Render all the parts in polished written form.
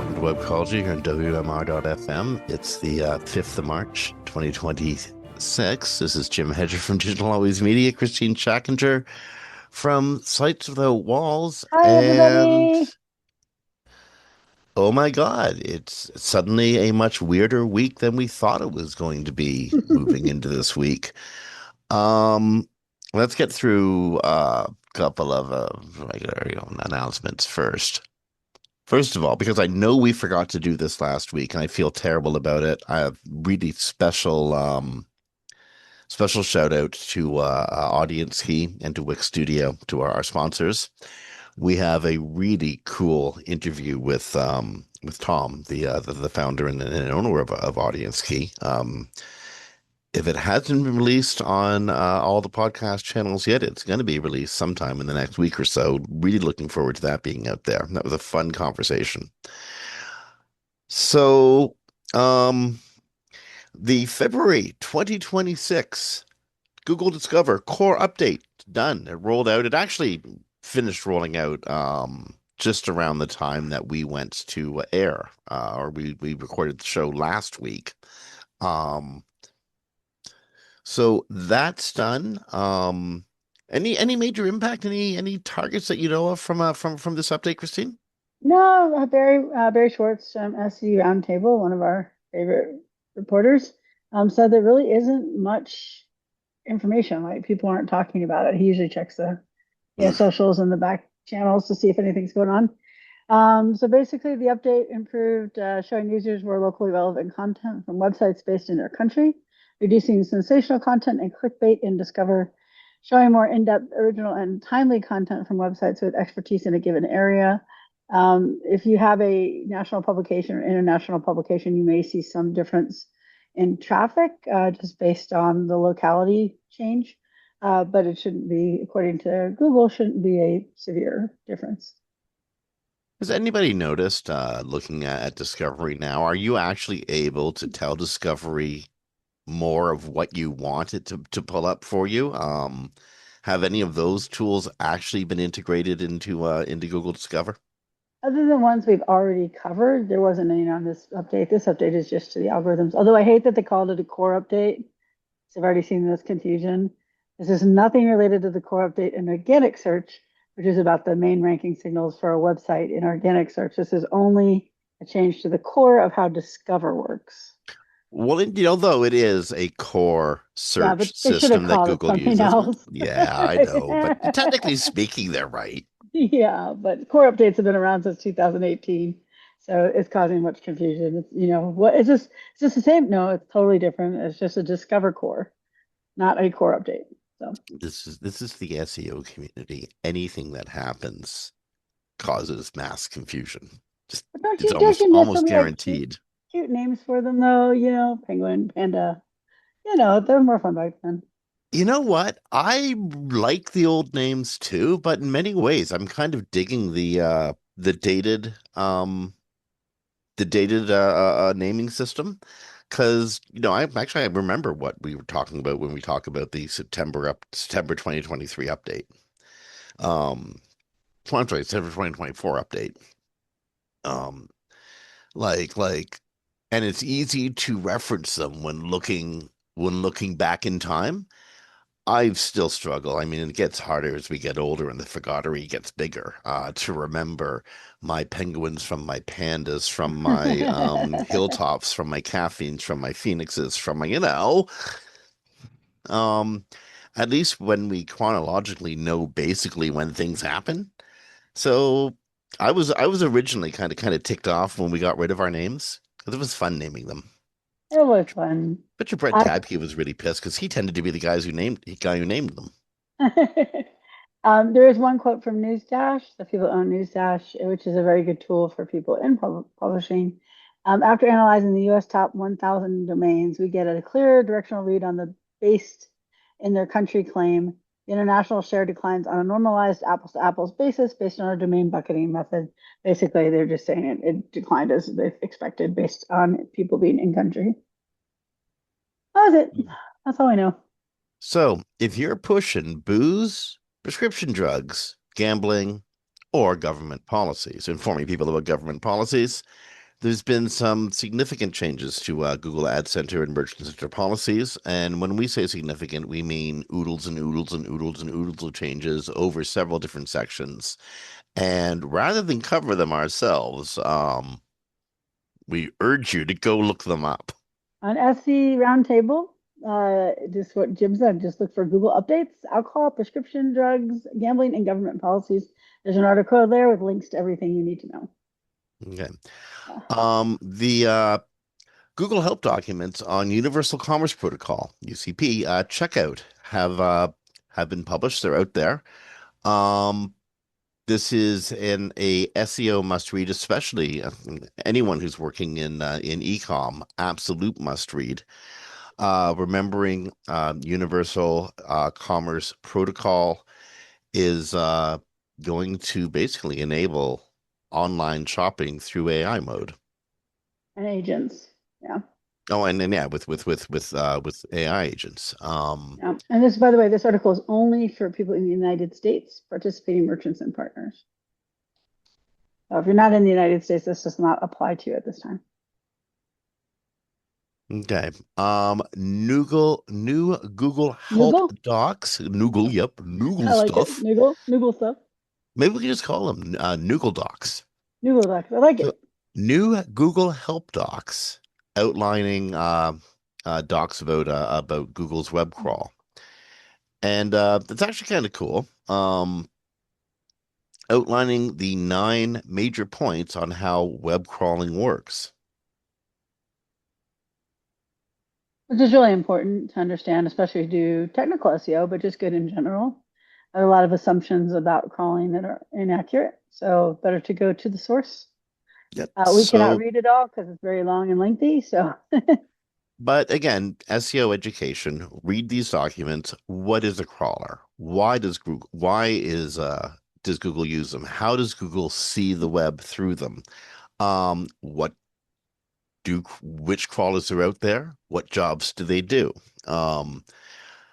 welcome to Webcology here on WMR.fm. It's the 5th of March, 2026. This is Jim Hedger from Digital Always Media, Christine Schackinger from Sites Without Walls, Hi, and everybody. oh my God, it's suddenly a much weirder week than we thought it was going to be moving into this week. Um, let's get through a couple of regular, announcements first. First of all, because I know we forgot to do this last week and I feel terrible about it, I have really special shout out to Audience Key and to Wix Studio, to our sponsors. We have a really cool interview with Tom, the founder and owner of Audience Key. If it hasn't been released on all the podcast channels yet, it's going to be released sometime in the next week or so. Really looking forward to that being out there. That was a fun conversation. So, um, the February 2026 Google Discover core update done. It rolled out. It actually finished rolling out just around the time that we went to air, or we recorded the show last week. Um, so that's done. Any major impact? Any targets that you know of from this update, Christine? No, Barry Schwartz from SE Roundtable, one of our favorite reporters, said there really isn't much information. Like people aren't talking about it. He usually checks the socials and the back channels to see if anything's going on. So basically, the update improved showing users more locally relevant content from websites based in their country, reducing sensational content and clickbait in Discover, showing more in-depth, original, and timely content from websites with expertise in a given area. If you have a national publication or international publication, you may see some difference in traffic just based on the locality change. But it shouldn't be, according to Google, shouldn't be a severe difference. Has anybody noticed, looking at Discovery now, are you actually able to tell Discovery more of what you want it to pull up for you? Have any of those tools actually been integrated into Google Discover? Other than ones we've already covered, there wasn't any on this update. This update is just to the algorithms. Although I hate that they called it a core update. So I've already seen this confusion. This is nothing related to the core update in organic search, which is about the main ranking signals for a website in organic search. This is only a change to the core of how Discover works. Well, though it is a core Yeah, but search they should have system that called it Google something uses. else. Yeah, I know, but technically speaking, they're right. Yeah, but core updates have been around since 2018, so it's causing much confusion. It's, what it's just the same. No, it's totally different. It's just a Discover core, not a core update. So, This is the SEO community. Anything that happens causes mass confusion. Just but don't it's you don't you miss when almost we had cute guaranteed. cute names for them though? Penguin, panda. They're more fun back then. You know what? I like the old names too, but in many ways, I'm kind of digging the dated naming system because I remember what we were talking about when we talk about the September 2023 update. Um, I'm sorry, September 2024 update. Um, like, and it's easy to reference them when looking back in time. I still struggle. I mean, it gets harder as we get older and the forgottery gets bigger, to remember my penguins from my pandas, from my hilltops, from my caffeines, from my phoenixes, from um, at least when we chronologically know basically when things happen. So I was originally kind of ticked off when we got rid of our names because it was fun naming them. It was fun. But your Brett I, Tabke was really pissed because he tended to be the guy who named them. there is one quote from NewsDash, the people who own NewsDash, which is a very good tool for people in publishing. After analyzing the US top 1,000 domains, we get a clear directional read on the based in their country claim. The international share declines on a normalized apples to apples basis based on our domain bucketing method. Basically, they're just saying it declined as they expected based on people being in country. That was it. That's all I know. So if you're pushing booze, prescription drugs, gambling, or government policies. Informing people about government policies. There's been some significant changes to Google Ad Center and Merchant Center policies. And when we say significant, we mean oodles and oodles and oodles and oodles of changes over several different sections. And rather than cover them ourselves, we urge you to go look them up. On SC Roundtable, just what Jim said, just look for Google updates, alcohol, prescription drugs, gambling, and government policies. There's an article there with links to everything you need to know. Okay. Yeah. The Google Help documents on Universal Commerce Protocol, UCP, checkout have been published. They're out there. This is a SEO must read, especially anyone who's working in e-com. Absolute must read. Remembering Universal Commerce Protocol is going to basically enable online shopping through AI mode. And agents. Yeah. Oh, and then yeah, with AI agents. Yeah. And this, by the way, this article is only for people in the United States, participating merchants and partners. So if you're not in the United States, this does not apply to you at this time. Okay. New Google Help Noogle? Docs. Noogle, yep, Noogle I like it. stuff. Noogle stuff. Maybe we can just call them Noogle Docs. Noogle docs. I like So, it. new Google Help Docs outlining docs about Google's web crawl. And it's actually kind of cool. Outlining the 9 major points on how web crawling works. Which is really important to understand, especially if you do technical SEO, but just good in general. There are a lot of assumptions about crawling that are inaccurate. So better to go to the source. Yep. We cannot So, read it all because it's very long and lengthy. So but again, SEO education, read these documents. What is a crawler? Does Google use them? How does Google see the web through them? What which crawlers are out there? What jobs do they do? Um,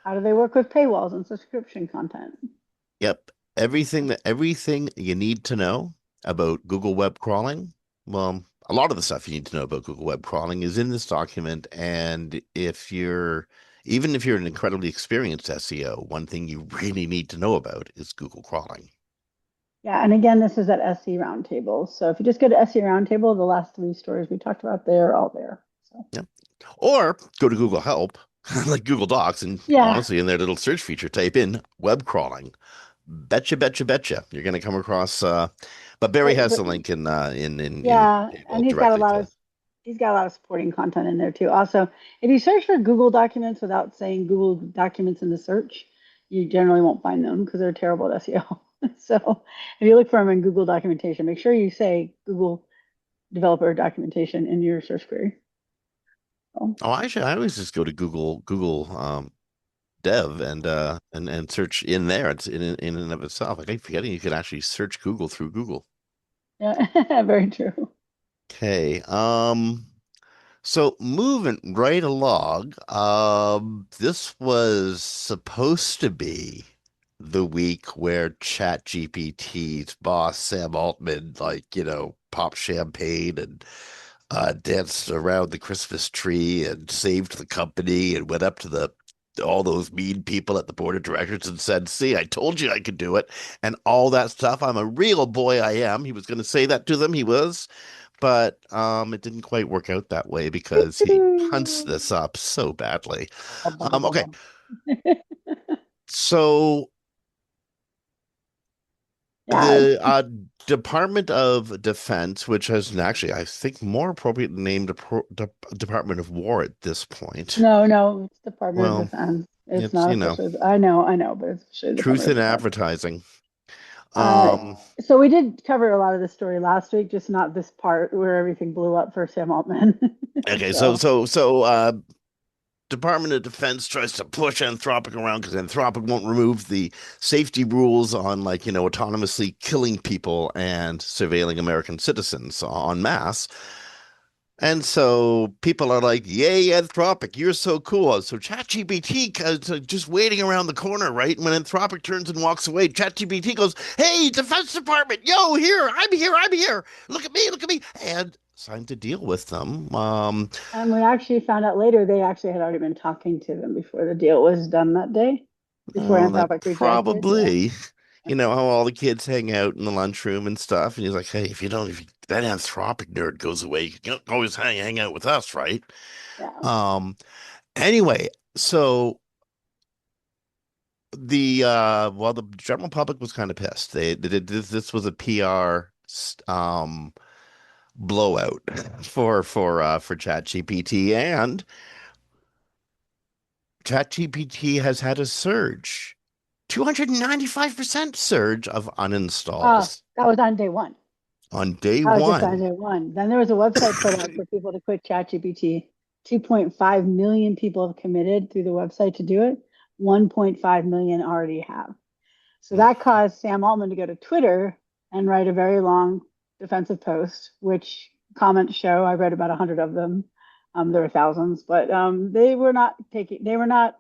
how do they work with paywalls and subscription content? yep, everything you need to know about Google web crawling. Well, a lot of the stuff you need to know about Google web crawling is in this document. And even if you're an incredibly experienced SEO, one thing you really need to know about is Google crawling. Yeah, and again, this is at SE Roundtable. So if you just go to SE Roundtable, the last 3 stories we talked about, they're all there. So Yeah. Or go to Google Help, like Google Docs, and yeah, honestly, in their little search feature, type in web crawling. Betcha. You're going to come across. But Barry has but the link in yeah, and directly to. he's got a lot of supporting content in there too. Also, if you search for Google Documents without saying Google Documents in the search, you generally won't find them because they're terrible at SEO. So if you look for them in Google documentation, make sure you say Google developer documentation in your search query. So, Oh, actually, I always just go to Google Dev and search in there. It's in and of itself. I keep forgetting you could actually search Google through Google. yeah, very true. Okay. So moving right along, this was supposed to be the week where ChatGPT's boss, Sam Altman, popped champagne and danced around the Christmas tree and saved the company and went up to the all those mean people at the board of directors and said, "See, I told you I could do it," and all that stuff. I'm a real boy, I am. He was going to say that to them. He was. But it didn't quite work out that way because he punts this up so badly. Okay, so Yeah, the Department of Defense, which has actually, I think, more appropriately named Department of War at this point. no, it's Department of Well, Defense. It's it's, not officially. I know, but it's officially truth Department in of Defense. advertising. Uh, Um, so we did cover a lot of this story last week, just not this part where everything blew up for Sam Altman. okay, So Department of Defense tries to push Anthropic around because Anthropic won't remove the safety rules on, autonomously killing people and surveilling American citizens en masse. And so people are like, "Yay, Anthropic, you're so cool." So ChatGPT is just waiting around the corner, right? And when Anthropic turns and walks away, ChatGPT goes, "Hey, Defense Department, yo, here, I'm here, I'm here. Look at me," and signed a deal with them. And we actually found out later they actually had already been talking to them before the deal was done that day, before That Anthropic rejected. Yeah. probably, how all the kids hang out in the lunchroom and stuff. And he's like, "Hey, if that Anthropic nerd goes away, you can always hang out with us, right?" Yeah. Um, anyway, so the general public was kind of pissed. They did this was a PR blowout for ChatGPT, and ChatGPT has had a surge, 295% surge of Oh, uninstalls that was on day one. on day That was just on one. day one. Then there was a website put up for people to quit ChatGPT. 2.5 million people have committed through the website to do it. 1.5 million already have. So that caused Sam Altman to go to Twitter and write a very long defensive post, which comments show I read about 100 of them. There were thousands, but they were not The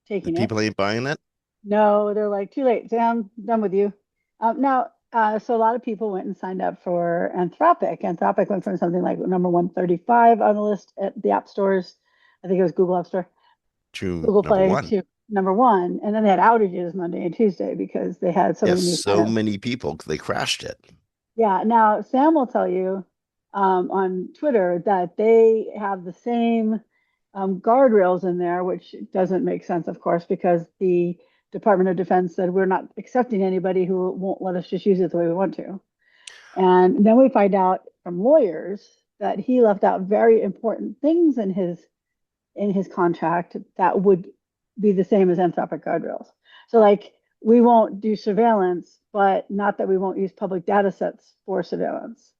taking it. people ain't buying it. No, they're like, too late, Sam, done with you. So a lot of people went and signed up for Anthropic. Anthropic went from something like number 135 on the list at the app stores. I think it was Google App Store, To Google number Play one. to number one. And then they had outages Monday and Tuesday because they had so Yes, many new so signups. many people, they crashed it. Yeah. Now, Sam will tell you on Twitter that they have the same guardrails in there, which doesn't make sense, of course, because the Department of Defense said we're not accepting anybody who won't let us just use it the way we want to. And then we find out from lawyers that he left out very important things in his contract that would be the same as Anthropic guardrails. So, like, we won't do surveillance, but not that we won't use public data sets for surveillance.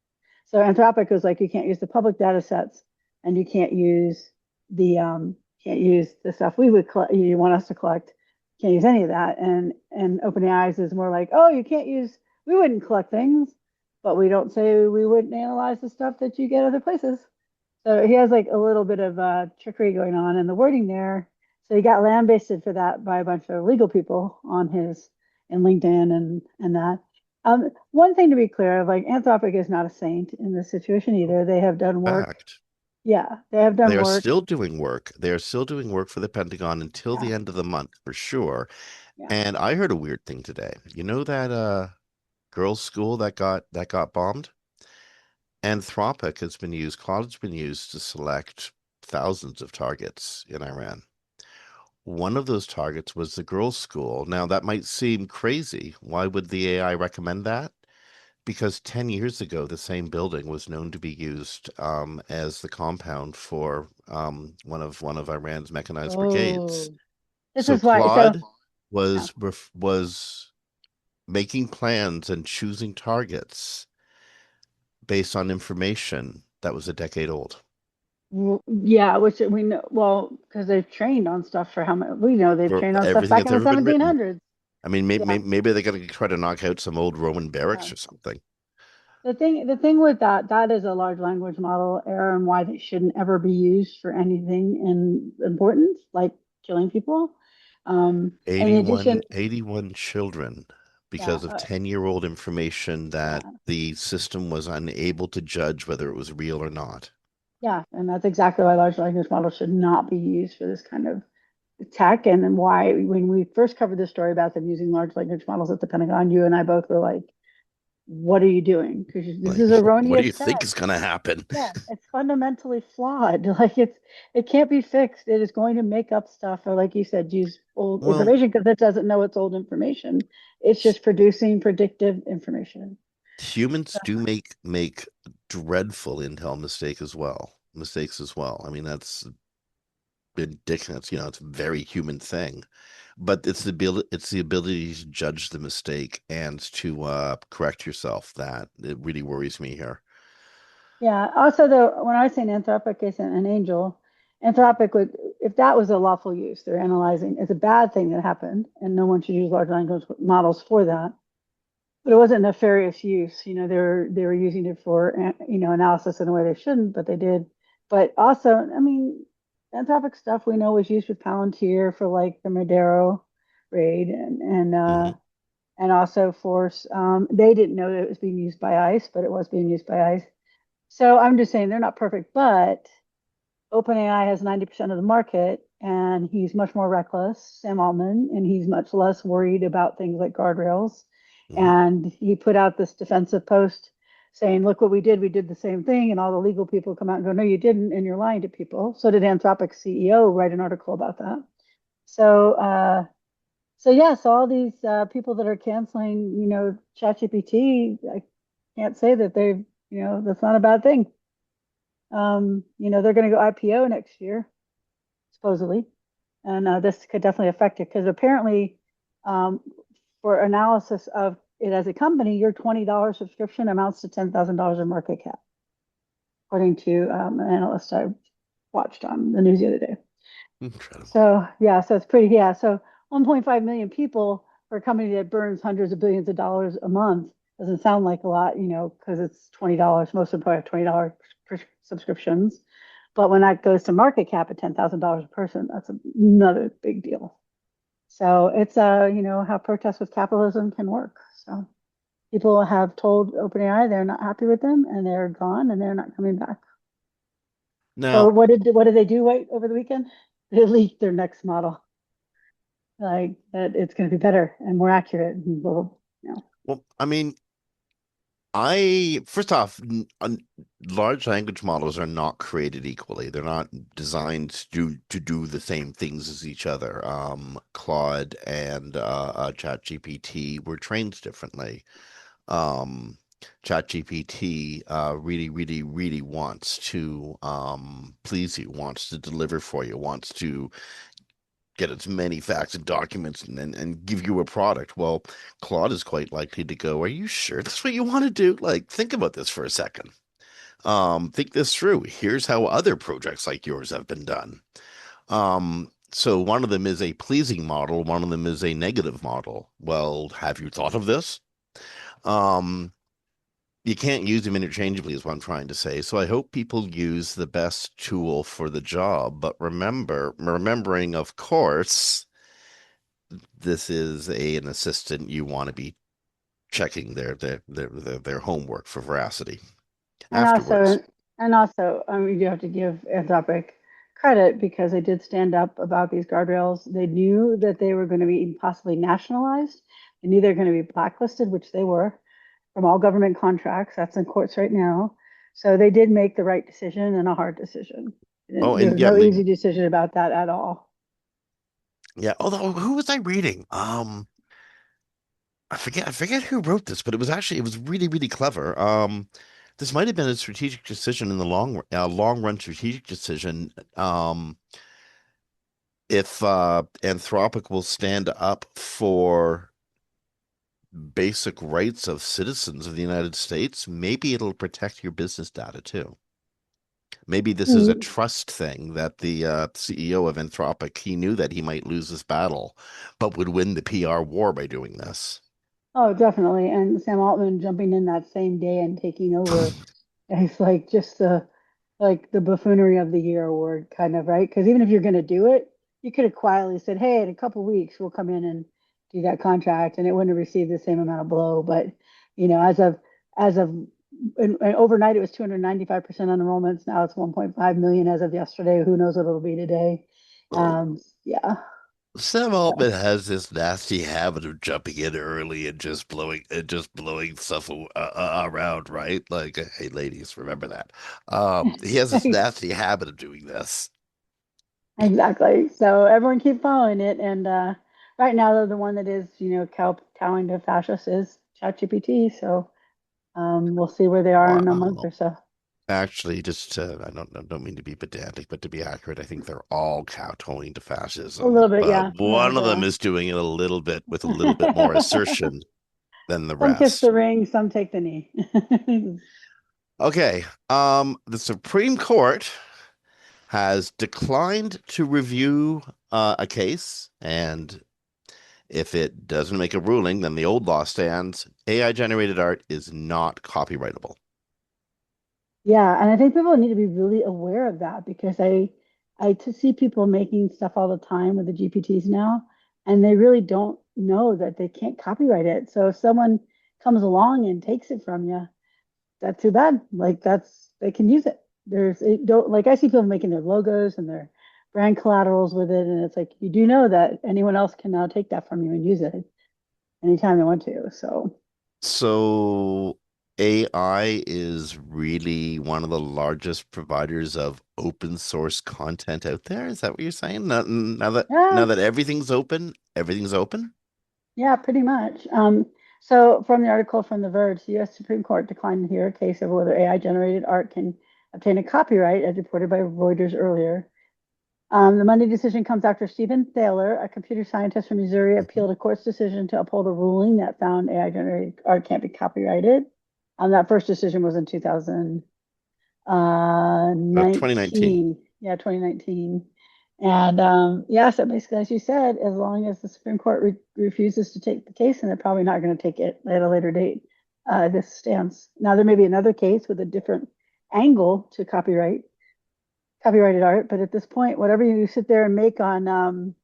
So, Anthropic was like, you can't use the public data sets, and you can't use the stuff we would collect. You want us to collect. Can't use any of that. And OpenAI is more like, oh, you can't use. We wouldn't collect things, but we don't say we wouldn't analyze the stuff that you get other places. So he has like a little bit of trickery going on in the wording there. So he got lambasted for that by a bunch of legal people on his in LinkedIn and that. One thing to be clear of, like Anthropic is not a saint in this situation either. They have done work. Fact. Yeah, they have They done are work. still doing work. They are still doing work for the Pentagon until Yeah, the end of the month, for sure. yeah. And I heard a weird thing today. You know that girls' school that got bombed? Anthropic has been used, Claude's been used to select thousands of targets in Iran. One of those targets was the girls' school. Now, that might seem crazy. Why would the AI recommend that? Because 10 years ago, the same building was known to be used as the compound for one of Iran's mechanized brigades. Oh, this So is why. So Claude yeah. was making plans and choosing targets based on information that was a decade old. Yeah, which we know well because they've trained on stuff for how much we know they've For trained on stuff everything back that's in the ever been written. 1700s. I mean, Yeah. maybe they're going to try to knock out some old Roman Yeah. barracks or something. The thing with that is a large language model error and why they shouldn't ever be used for anything in importance, like killing people. In 81, addition, 81 children yeah, because of 10-year-old information that yeah, the system was unable to judge whether it was real or not. yeah, and that's exactly why large language models should not be used for this kind of tech, and then why when we first covered this story about them using large language models at the Pentagon, you and I both were like, "What are you doing? Because this Like, is what do erroneous you think tech." is going to happen? Yeah, it's fundamentally flawed. It can't be fixed. It is going to make up stuff, or like you said, use old Well, information because it doesn't know it's old information. It's just producing predictive information. humans do make dreadful intel mistakes as well. I mean, that's ridiculous. It's a very human thing, but it's the ability to judge the mistake and to correct yourself that it really worries me here. Yeah. Also, though, when I was saying Anthropic isn't an angel, Anthropic would, if that was a lawful use, they're analyzing, it's a bad thing that happened, and no one should use large language models for that. But it wasn't nefarious use. They were using it for analysis in a way they shouldn't, but they did. But also, I mean, Anthropic stuff we know was used with Palantir for like the Madero raid Mhm. and also Force. They didn't know that it was being used by ICE, but it was being used by ICE. So I'm just saying they're not perfect, but OpenAI has 90% of the market and he's much more reckless, Sam Altman, and he's much less worried about things like guardrails. Mhm. And he put out this defensive post saying, look what we did. We did the same thing. And all the legal people come out and go, no, you didn't. And you're lying to people. So did Anthropic's CEO write an article about that. So, so all these people that are canceling, ChatGPT, I can't say that they've, that's not a bad thing. They're going to go IPO next year, supposedly, and this could definitely affect it because apparently, um, for analysis of it as a company, your $20 subscription amounts to $10,000 in market cap, according to an analyst I watched on the news the other day. Incredible. So yeah, so it's pretty yeah. So 1.5 million people for a company that burns hundreds of billions of dollars a month doesn't sound like a lot, because it's $20. Most of them probably have $20 subscriptions. But when that goes to market cap at $10,000 a person, that's another big deal. So it's how protests with capitalism can work. So people have told OpenAI they're not happy with them and they're gone and they're not coming back. So Now, what did they do over the weekend? They leaked their next model, like that it's going to be better and more accurate and blah, blah, well, I mean, I first off, large language models are not created equally. They're not designed to do the same things as each other. Claude and ChatGPT were trained differently. Um, ChatGPT really, really, really wants to please you, wants to deliver for you, wants to get as many facts and documents and give you a product. Well, Claude is quite likely to go, are you sure that's what you want to do? Like, think about this for a second. Think this through. Here's how other projects like yours have been done. So one of them is a pleasing model, one of them is a negative model. Well, have you thought of this? Um, you can't use them interchangeably, is what I'm trying to say. So I hope people use the best tool for the job. But remembering, of course, this is an assistant. You want to be checking their homework for veracity and afterwards. also you do have to give Anthropic credit because they did stand up about these guardrails. They knew that they were going to be possibly nationalized. They knew they were going to be blacklisted, which they were from all government contracts. That's in courts right now. So they did make the right decision and a hard decision. Oh, There and was yeah, no easy decision about that at all. yeah. Although, who was I reading? I forget who wrote this, but it was really, really clever. This might have been a strategic decision in the long run strategic decision. If Anthropic will stand up for basic rights of citizens of the United States, maybe it'll protect your business data too. Maybe this is a Mm. trust thing that the CEO of Anthropic, he knew that he might lose this battle, but would win the PR war by doing this. Oh, definitely. And Sam Altman jumping in that same day and taking over. It's like just the buffoonery of the year award kind of, right? Because even if you're going to do it, you could have quietly said, "Hey, in a couple of weeks we'll come in and do that contract," and it wouldn't have received the same amount of blow. But as of and overnight it was 295% on enrollments. Now it's 1.5 million as of yesterday. Who knows what it'll be today? Oh, Yeah. Sam So Altman has this nasty habit of jumping in early and just blowing stuff around, right? Like, hey, ladies, remember that. He has this nasty habit of doing this. exactly. So everyone keep following it. And right now, the one that is, cowing to fascists is ChatGPT. So we'll see where they are in a month Wow. or so. Actually, I don't mean to be pedantic, but to be accurate, I think they're all kowtowing to A little fascism. bit, But yeah. Yeah, one of they them are. is doing it a little bit with a little bit more assertion than the Some kiss the rest. ring, some take the knee. Okay. The Supreme Court has declined to review a case, and if it doesn't make a ruling, then the old law stands. AI generated art is not copyrightable. Yeah, and I think people need to be really aware of that because I to see people making stuff all the time with the GPTs now, and they really don't know that they can't copyright it. So if someone comes along and takes it from you, that's too bad. Like that's they can use it. There's it don't like I see people making their logos and their brand collaterals with it, and it's like you do know that anyone else can now take that from you and use it anytime they want to. So So AI is really one of the largest providers of open source content out there. Is that what you're saying? Now yeah, that everything's open, everything's open? yeah, pretty much. So from the article from The Verge, the U.S. Supreme Court declined to hear a case over whether AI-generated art can obtain a copyright, as reported by Reuters earlier. The Monday decision comes after Stephen Thaler, a computer scientist from Missouri, Mhm. appealed a court's decision to uphold a ruling that found AI-generated art can't be copyrighted. That first decision was in Of 2019. 2019. Yeah, 2019. And yeah, so basically, as you said, as long as the Supreme Court refuses to take the case, and they're probably not going to take it at a later date, this stands. Now, there may be another case with a different angle to copyrighted art, but at this point, whatever you sit there and make on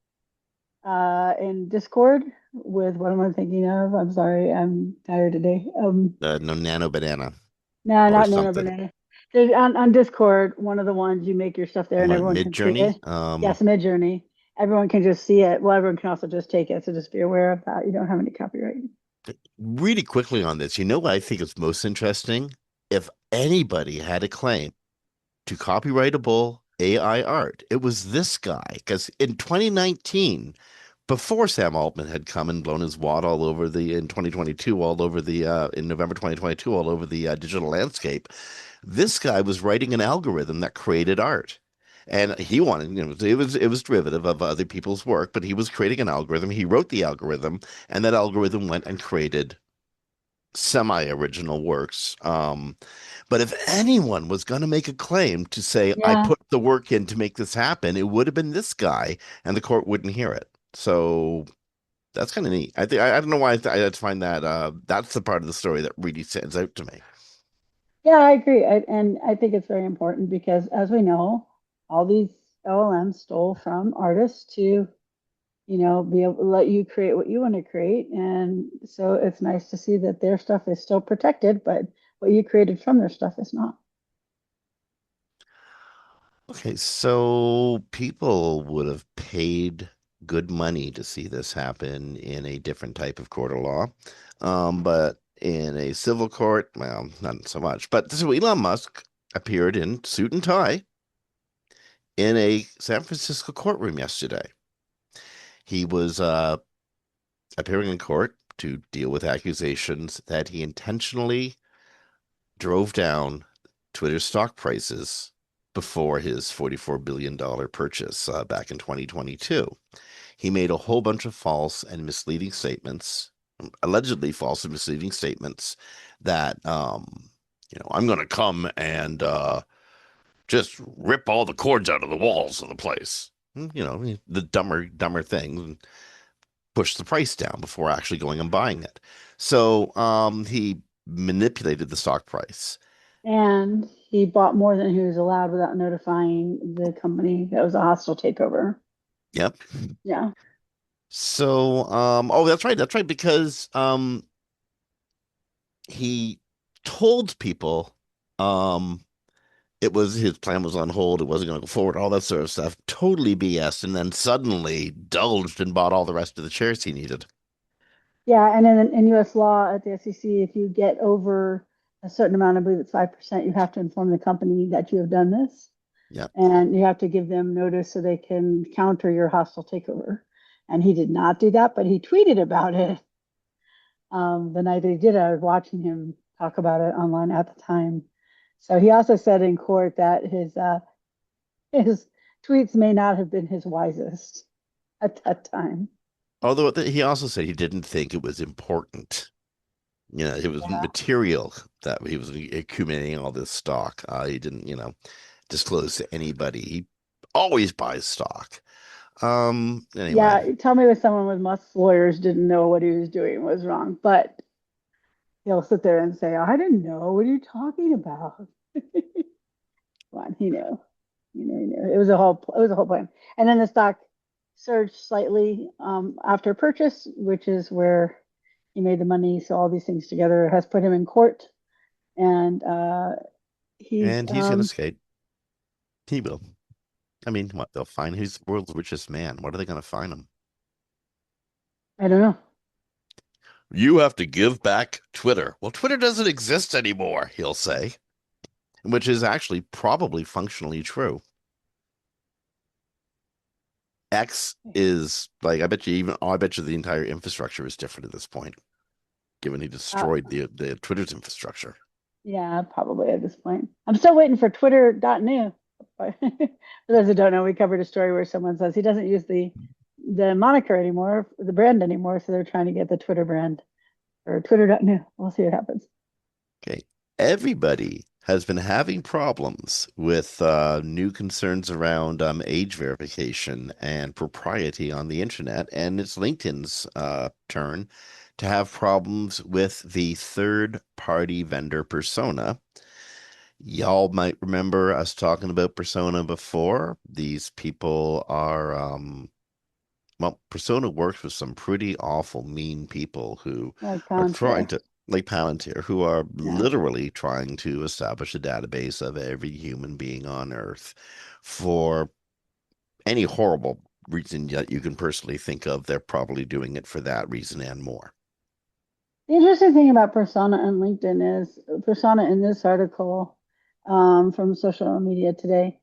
in Discord with what am I thinking of? I'm sorry, I'm tired today. No nano banana No, or not Nano something. Banana. There's on Discord, one of the ones you make your stuff there and My everyone mid can see journey. it. Yes, Midjourney. Everyone can just see it. Well, everyone can also just take it. So just be aware of that. You don't have any copyright. Really quickly on this, you know what I think is most interesting? If anybody had a claim to copyrightable AI art, it was this guy. Because in 2019, before Sam Altman had come and blown his wad all over in 2022, all over in November 2022, all over the digital landscape, this guy was writing an algorithm that created art. And he wanted, it was derivative of other people's work, but he was creating an algorithm. He wrote the algorithm, and that algorithm went and created semi-original works. But if anyone was going to make a claim to say, I Yeah. put the work in to make this happen, it would have been this guy, and the court wouldn't hear it. So that's kind of neat. I don't know why I find that that's the part of the story that really stands out to me. Yeah, I agree. And I think it's very important because as we know, all these LLMs stole from artists to, be able to let you create what you want to create. And so it's nice to see that their stuff is still protected, but what you created from their stuff is not. Okay, so people would have paid good money to see this happen in a different type of court of law. But in a civil court, well, not so much. But so Elon Musk appeared in suit and tie in a San Francisco courtroom yesterday. He was appearing in court to deal with accusations that he intentionally drove down Twitter's stock prices before his $44 billion purchase back in 2022. He made a whole bunch of false and misleading statements, allegedly false and misleading statements that, I'm going to come and just rip all the cords out of the walls of the place. The dumber thing, push the price down before actually going and buying it. So he manipulated the stock price. And he bought more than he was allowed without notifying the company that was a hostile takeover. Yep. Yeah. So oh, that's right. That's right because he told people um it was his plan was on hold, it wasn't going to go forward, all that sort of stuff. Totally BS, and then suddenly indulged and bought all the rest of the shares he needed. Yeah. And then in US law at the SEC, if you get over a certain amount, I believe it's 5%, you have to inform the company that you have done this. Yep. And you have to give them notice so they can counter your hostile takeover. And he did not do that, but he tweeted about it the night that he did it. I was watching him talk about it online at the time. So he also said in court that his tweets may not have been his wisest at that time. Although he also said he didn't think it was important. It was Yeah. material that he was accumulating all this stock. He didn't, disclose to anybody. He always buys stock. Anyway, Yeah. Tell me if someone with Musk's lawyers didn't know what he was doing was wrong, but he'll sit there and say, I didn't know. What are you talking about? Come on, he knew. He knew. It was a whole plan. And then the stock surged slightly after purchase, which is where he made the money. So all these things together has put him in court, and he's And he's gonna skate. He will. I mean, what, they'll find who's the world's richest man. What are they gonna find him? I don't know. You have to give back Twitter. Well, Twitter doesn't exist anymore, he'll say, which is actually probably functionally true. X is like, I bet you the entire infrastructure is different at this point, given he Uh, destroyed the Twitter's infrastructure. yeah, probably at this point. I'm still waiting for Twitter.new. For those who don't know, we covered a story where someone says he doesn't use the moniker anymore, the brand anymore, so they're trying to get the Twitter brand or Twitter.new. We'll see what happens. Okay. Everybody has been having problems with new concerns around age verification and propriety on the internet, and it's LinkedIn's turn to have problems with the third-party vendor persona. Y'all might remember us talking about persona before. These people are, well, persona works with some pretty awful, mean people who Like are trying Palantir. to, like Palantir, who are Yeah. literally trying to establish a database of every human being on Earth for any horrible reason that you can personally think of. They're probably doing it for that reason and more. The interesting thing about Persona and LinkedIn is Persona in this article from Social Media Today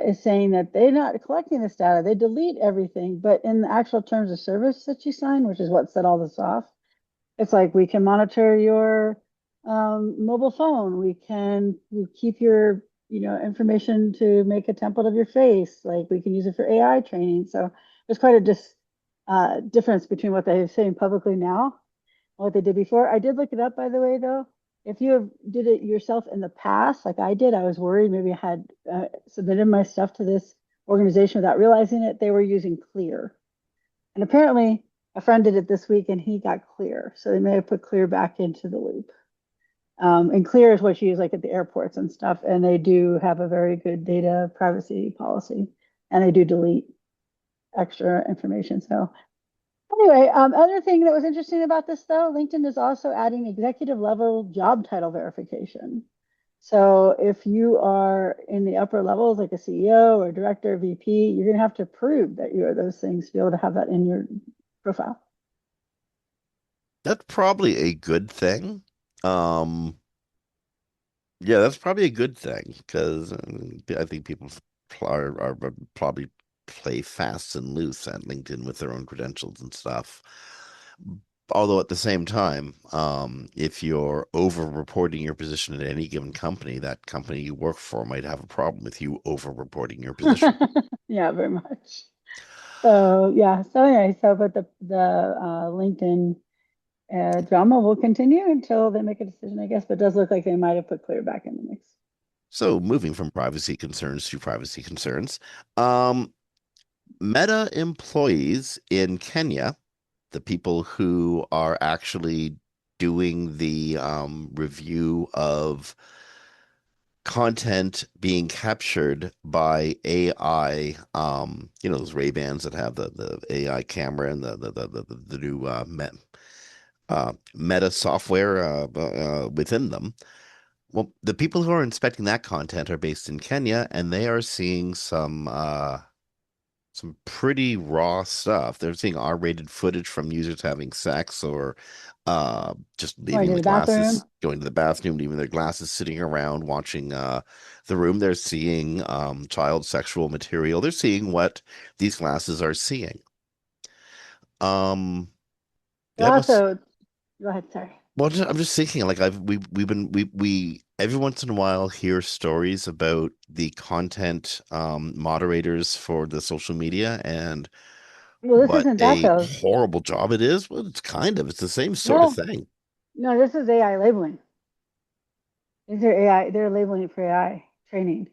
is saying that they're not collecting this data. They delete everything, but in the actual terms of service that you sign, which is what set all this off, it's like we can monitor your mobile phone. We keep your information to make a template of your face. Like we can use it for AI training. So there's quite a difference between what they're saying publicly now and what they did before. I did look it up, by the way, though. If you have did it yourself in the past, like I did, I was worried maybe I had submitted my stuff to this organization without realizing it. They were using Clear, and apparently a friend did it this week and he got Clear. So they may have put Clear back into the loop. And Clear is what you use like at the airports and stuff. And they do have a very good data privacy policy and they do delete extra information. So anyway, other thing that was interesting about this though, LinkedIn is also adding executive level job title verification. So if you are in the upper levels, like a CEO or director, VP, you're going to have to prove that you are those things to be able to have that in your profile. That's probably a good thing. Um, yeah, that's probably a good thing because I think people are probably play fast and loose at LinkedIn with their own credentials and stuff. Although at the same time, if you're over-reporting your position at any given company, that company you work for might have a problem with you over-reporting your position. Yeah, very much. So yeah. So anyway, but the LinkedIn drama will continue until they make a decision, I guess. But it does look like they might have put Clear back in the mix. So moving from privacy concerns to privacy concerns, um, Meta employees in Kenya, the people who are actually doing the review of content being captured by AI, those Ray-Bans that have the AI camera and the new Meta software within them. Well, the people who are inspecting that content are based in Kenya, and they are seeing some pretty raw stuff. They're seeing R-rated footage from users having sex or just Going leaving to the the bathroom. glasses, going to the bathroom, leaving their glasses sitting around, watching the room. They're seeing child sexual material. They're seeing what these glasses are seeing. Um, They're that must also, go ahead, sorry. Well, I'm just thinking, like we've been we every once in a while hear stories about the content moderators for the social media and Well, this what isn't that a though. horrible job it is. Well, it's the same sort of No, thing. no, this is AI labeling. These are AI, they're labeling it for AI training.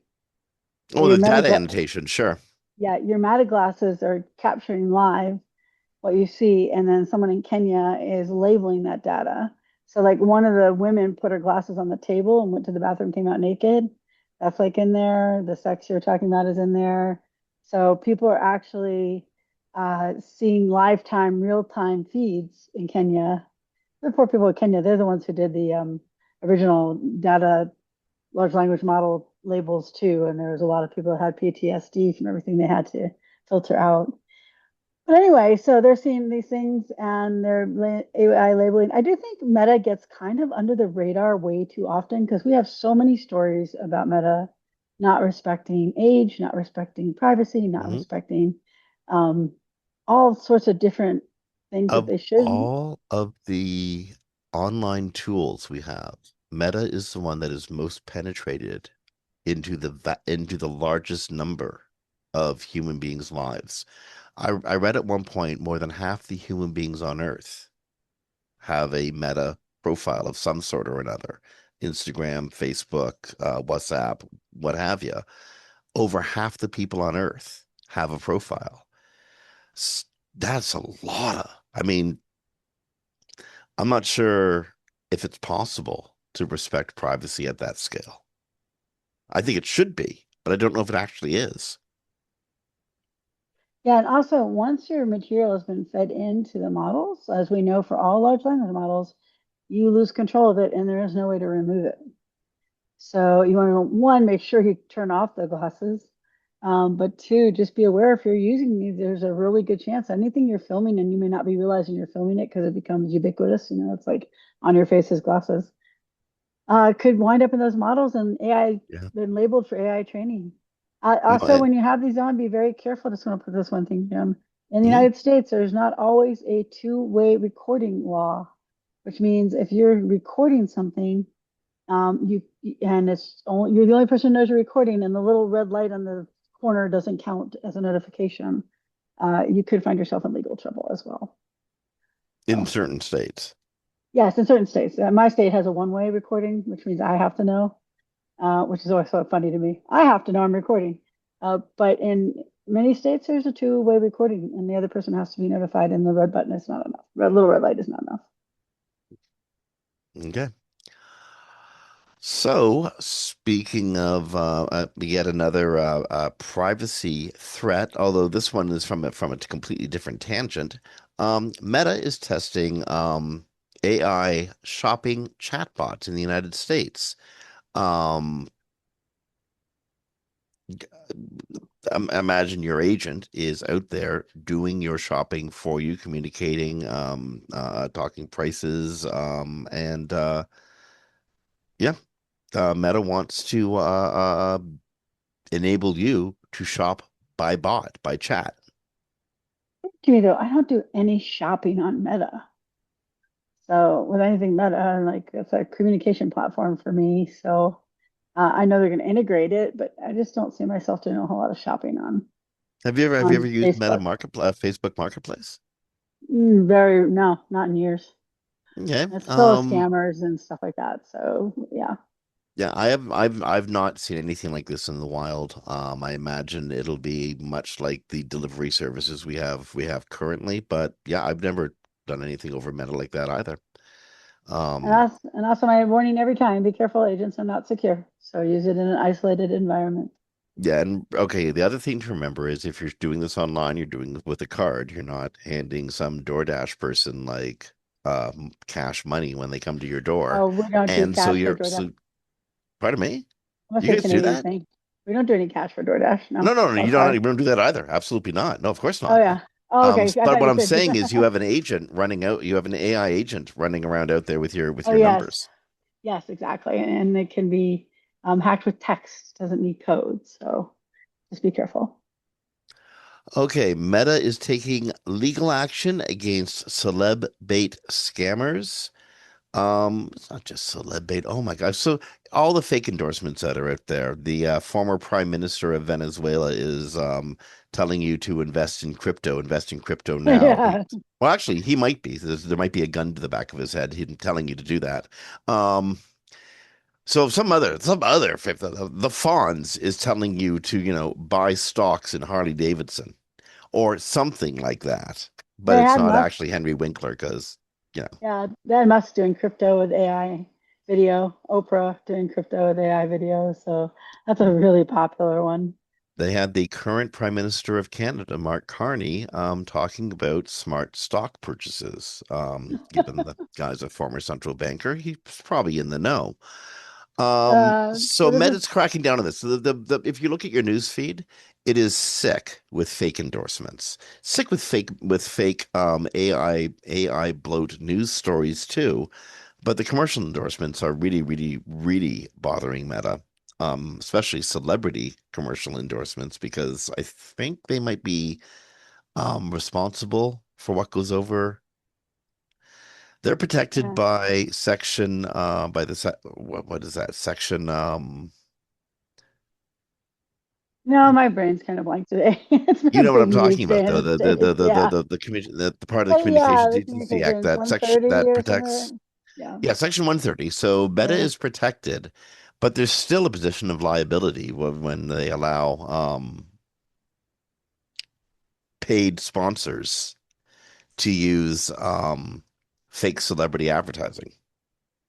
So Oh, the data annotation, sure. yeah, your Meta glasses are capturing live what you see, and then someone in Kenya is labeling that data. So like one of the women put her glasses on the table and went to the bathroom, came out naked. That's like in there. The sex you're talking about is in there. So people are actually seeing lifetime, real-time feeds in Kenya. The poor people in Kenya, they're the ones who did the original data large language model labels too. And there was a lot of people that had PTSD from everything they had to filter out. But anyway, so they're seeing these things and they're AI labeling. I do think Meta gets kind of under the radar way too often because we have so many stories about Meta not respecting age, not respecting privacy, not Mhm. respecting um, all sorts of different things that Of they should. all of the online tools we have, Meta is the one that is most penetrated into the largest number of human beings' lives. I read at one point more than half the human beings on Earth have a Meta profile of some sort or another. Instagram, Facebook, WhatsApp, what have you. Over half the people on Earth have a profile. That's a lot of, I mean, I'm not sure if it's possible to respect privacy at that scale. I think it should be, but I don't know if it actually is. Yeah, and also once your material has been fed into the models, as we know for all large language models, you lose control of it and there is no way to remove it. So you want to, one, make sure you turn off the glasses. But two, just be aware if you're using these, there's a really good chance anything you're filming and you may not be realizing you're filming it because it becomes ubiquitous, it's like on your face as glasses, could wind up in those models and AI Yeah. been labeled for AI training. Also, And, when you have these on, be very careful. Just want to put this one thing down. In the mhm. United States, there's not always a two-way recording law, which means if you're recording something, you and it's only you're the only person who knows you're recording, and the little red light on the corner doesn't count as a notification. You could find yourself in legal trouble as well. In So. certain states. Yes, in certain states. My state has a one-way recording, which means I have to know, which is always so funny to me. I have to know I'm recording. But in many states, there's a two-way recording, and the other person has to be notified, and the red button is not enough. Red little red light is not enough. Okay. So, speaking of yet another privacy threat, although this one is from a completely different tangent, Meta is testing AI shopping chatbots in the United States. Um, Imagine your agent is out there doing your shopping for you, communicating, talking prices, and yeah, Meta wants to enable you to shop by bot, by chat. To me, though, I don't do any shopping on Meta. So with anything Meta, like it's a communication platform for me. So I know they're going to integrate it, but I just don't see myself doing a whole lot of shopping Have you ever on used Meta Facebook. Marketplace, Facebook Marketplace? Very no, not in years. Okay. It's full of scammers and stuff like that. So yeah. Yeah, I've not seen anything like this in the wild. I imagine it'll be much like the delivery services we have currently, but yeah, I've never done anything over Meta like that either. Um, And also my warning every time, be careful, agents are not secure. So use it in an isolated environment. yeah, and okay, the other thing to remember is if you're doing this online, you're doing it with a card. You're not handing some DoorDash person like cash money when they come to your door. Oh, we don't do And so cash for you're DoorDash. so pardon me? Unless You a guys do Canadian that? thing. We don't do any cash for DoorDash. No, No, no, no, it's all you don't card. you don't do that either. Absolutely not. No, of course Oh not. yeah. Oh, okay. I But thought what you I'm said. saying is you have an agent running out, you have an AI agent running around out there with your with Oh your yes. numbers. Yes, exactly. And it can be hacked with text, doesn't need code. So just be careful. Okay, Meta is taking legal action against celeb bait scammers. It's not just celeb bait. Oh my gosh. So all the fake endorsements that are out there. The former prime minister of Venezuela is telling you to invest in crypto now. Yeah. Well, actually, he might be. There might be a gun to the back of his head, him telling you to do that. Um, so some other the Fonz is telling you to, buy stocks in Harley Davidson or something like that. They But it's had not Musk. actually Henry Winkler because. you know, Yeah, Elon Musk doing crypto with AI video, Oprah doing crypto with AI video. So that's a really popular one. they had the current Prime Minister of Canada, Mark Carney, talking about smart stock purchases. Given the guy's a former central banker, he's probably in the know. So What is it? Meta's cracking down on this. So if you look at your news feed, it is sick with fake endorsements, sick with fake AI bloat news stories too. But the commercial endorsements are really, really, really bothering Meta, especially celebrity commercial endorsements, because I think they might be responsible for what goes over. They're protected Yeah. by section by the what is that section No, my brain's kind of blank today. It's been you a know what big I'm news talking day about in though the States. Yeah. the commission the part of the Oh, yeah, Communications the Decency Act, communications that section 130 that or something like protects. that. Yeah. Yeah, Section 130. So Meta Yeah. is protected, but there's still a position of liability when they allow paid sponsors to use fake celebrity advertising.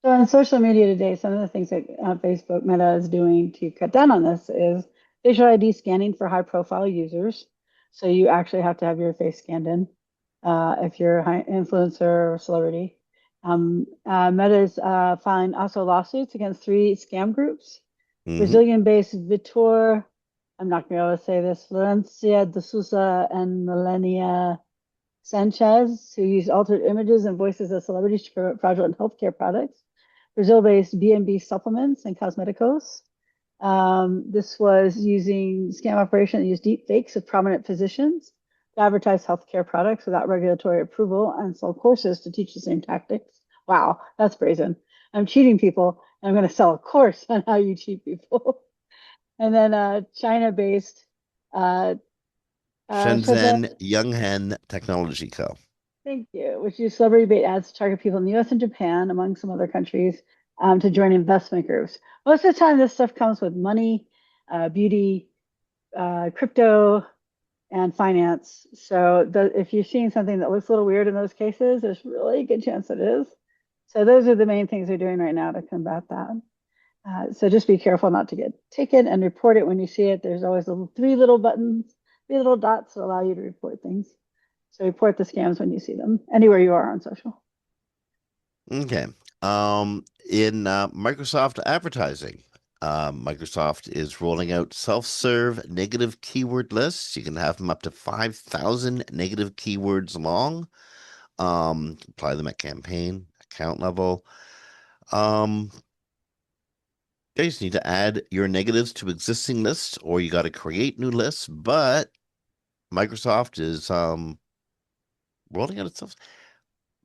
So on social media today, some of the things that Facebook Meta is doing to cut down on this is facial ID scanning for high profile users. So you actually have to have your face scanned in if you're a high influencer or celebrity. Meta is filing also lawsuits against three scam groups. Hmm. Brazilian-based Vitor, I'm not going to be able to say this, Florencia de Sousa and Melania Sanchez, who used altered images and voices of celebrities to promote fraudulent healthcare products. Brazil-based B&B Supplements and Cosmeticos. This was using scam operation that used deep fakes of prominent physicians to advertise healthcare products without regulatory approval and sell courses to teach the same tactics. Wow, that's brazen. I'm cheating people, and I'm going to sell a course on how you cheat people. And then China-based uh, Shenzhen, Shenzhen Younghen Technology Co. thank you, which use celebrity bait ads to target people in the US and Japan, among some other countries, to join investment groups. Most of the time, this stuff comes with money, beauty, crypto, and finance. So if you're seeing something that looks a little weird in those cases, there's really a good chance it is. So those are the main things they're doing right now to combat that. So just be careful not to get taken and report it when you see it. There's always three little buttons, three little dots that allow you to report things. So report the scams when you see them anywhere you are on social. Okay. In Microsoft advertising, Microsoft is rolling out self-serve negative keyword lists. You can have them up to 5,000 negative keywords long. Apply them at campaign, account level. Um, you just need to add your negatives to existing lists, or you got to create new lists. But Microsoft is rolling out itself.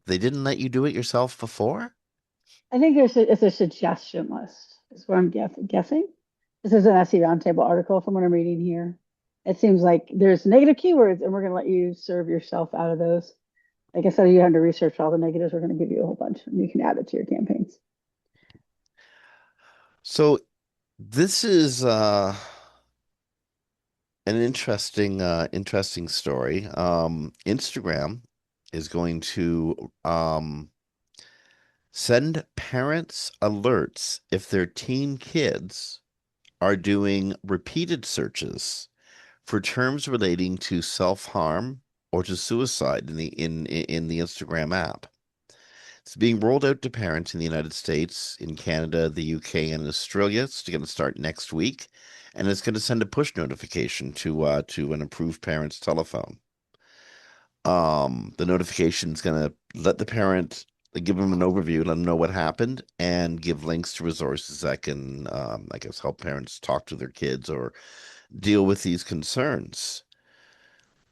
They didn't let you do it yourself before? I think it's a suggestion list, is what I'm guessing. This is an SE Roundtable article from what I'm reading here. It seems like there's negative keywords, and we're going to let you serve yourself out of those. Like I said, you have to research all the negatives. We're going to give you a whole bunch, and you can add it to your campaigns. So this is an interesting story. Instagram is going to send parents alerts if their teen kids are doing repeated searches for terms relating to self-harm or to suicide in the Instagram app. It's being rolled out to parents in the United States, in Canada, the UK, and Australia. It's going to start next week, and it's going to send a push notification to an approved parent's telephone. The notification is going to let the parent give them an overview, let them know what happened, and give links to resources that can, I guess, help parents talk to their kids or deal with these concerns.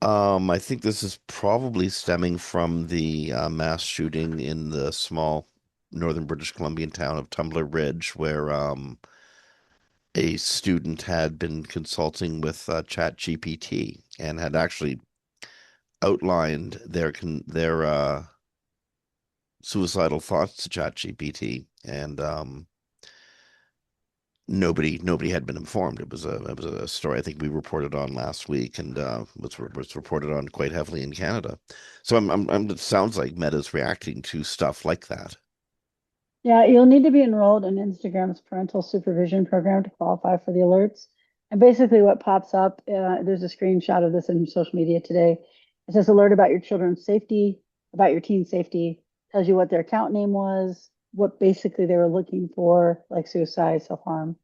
I think this is probably stemming from the mass shooting in the small northern British Columbian town of Tumbler Ridge, where a student had been consulting with ChatGPT and had actually outlined their suicidal thoughts to ChatGPT, and nobody had been informed. It was a story I think we reported on last week, and was reported on quite heavily in Canada. So it sounds like Meta's reacting to stuff like that. Yeah, you'll need to be enrolled in Instagram's parental supervision program to qualify for the alerts. And basically, what pops up, there's a screenshot of this in social media today. It says alert about your children's safety, about your teen's safety, tells you what their account name was, what basically they were looking for, like suicide, self-harm,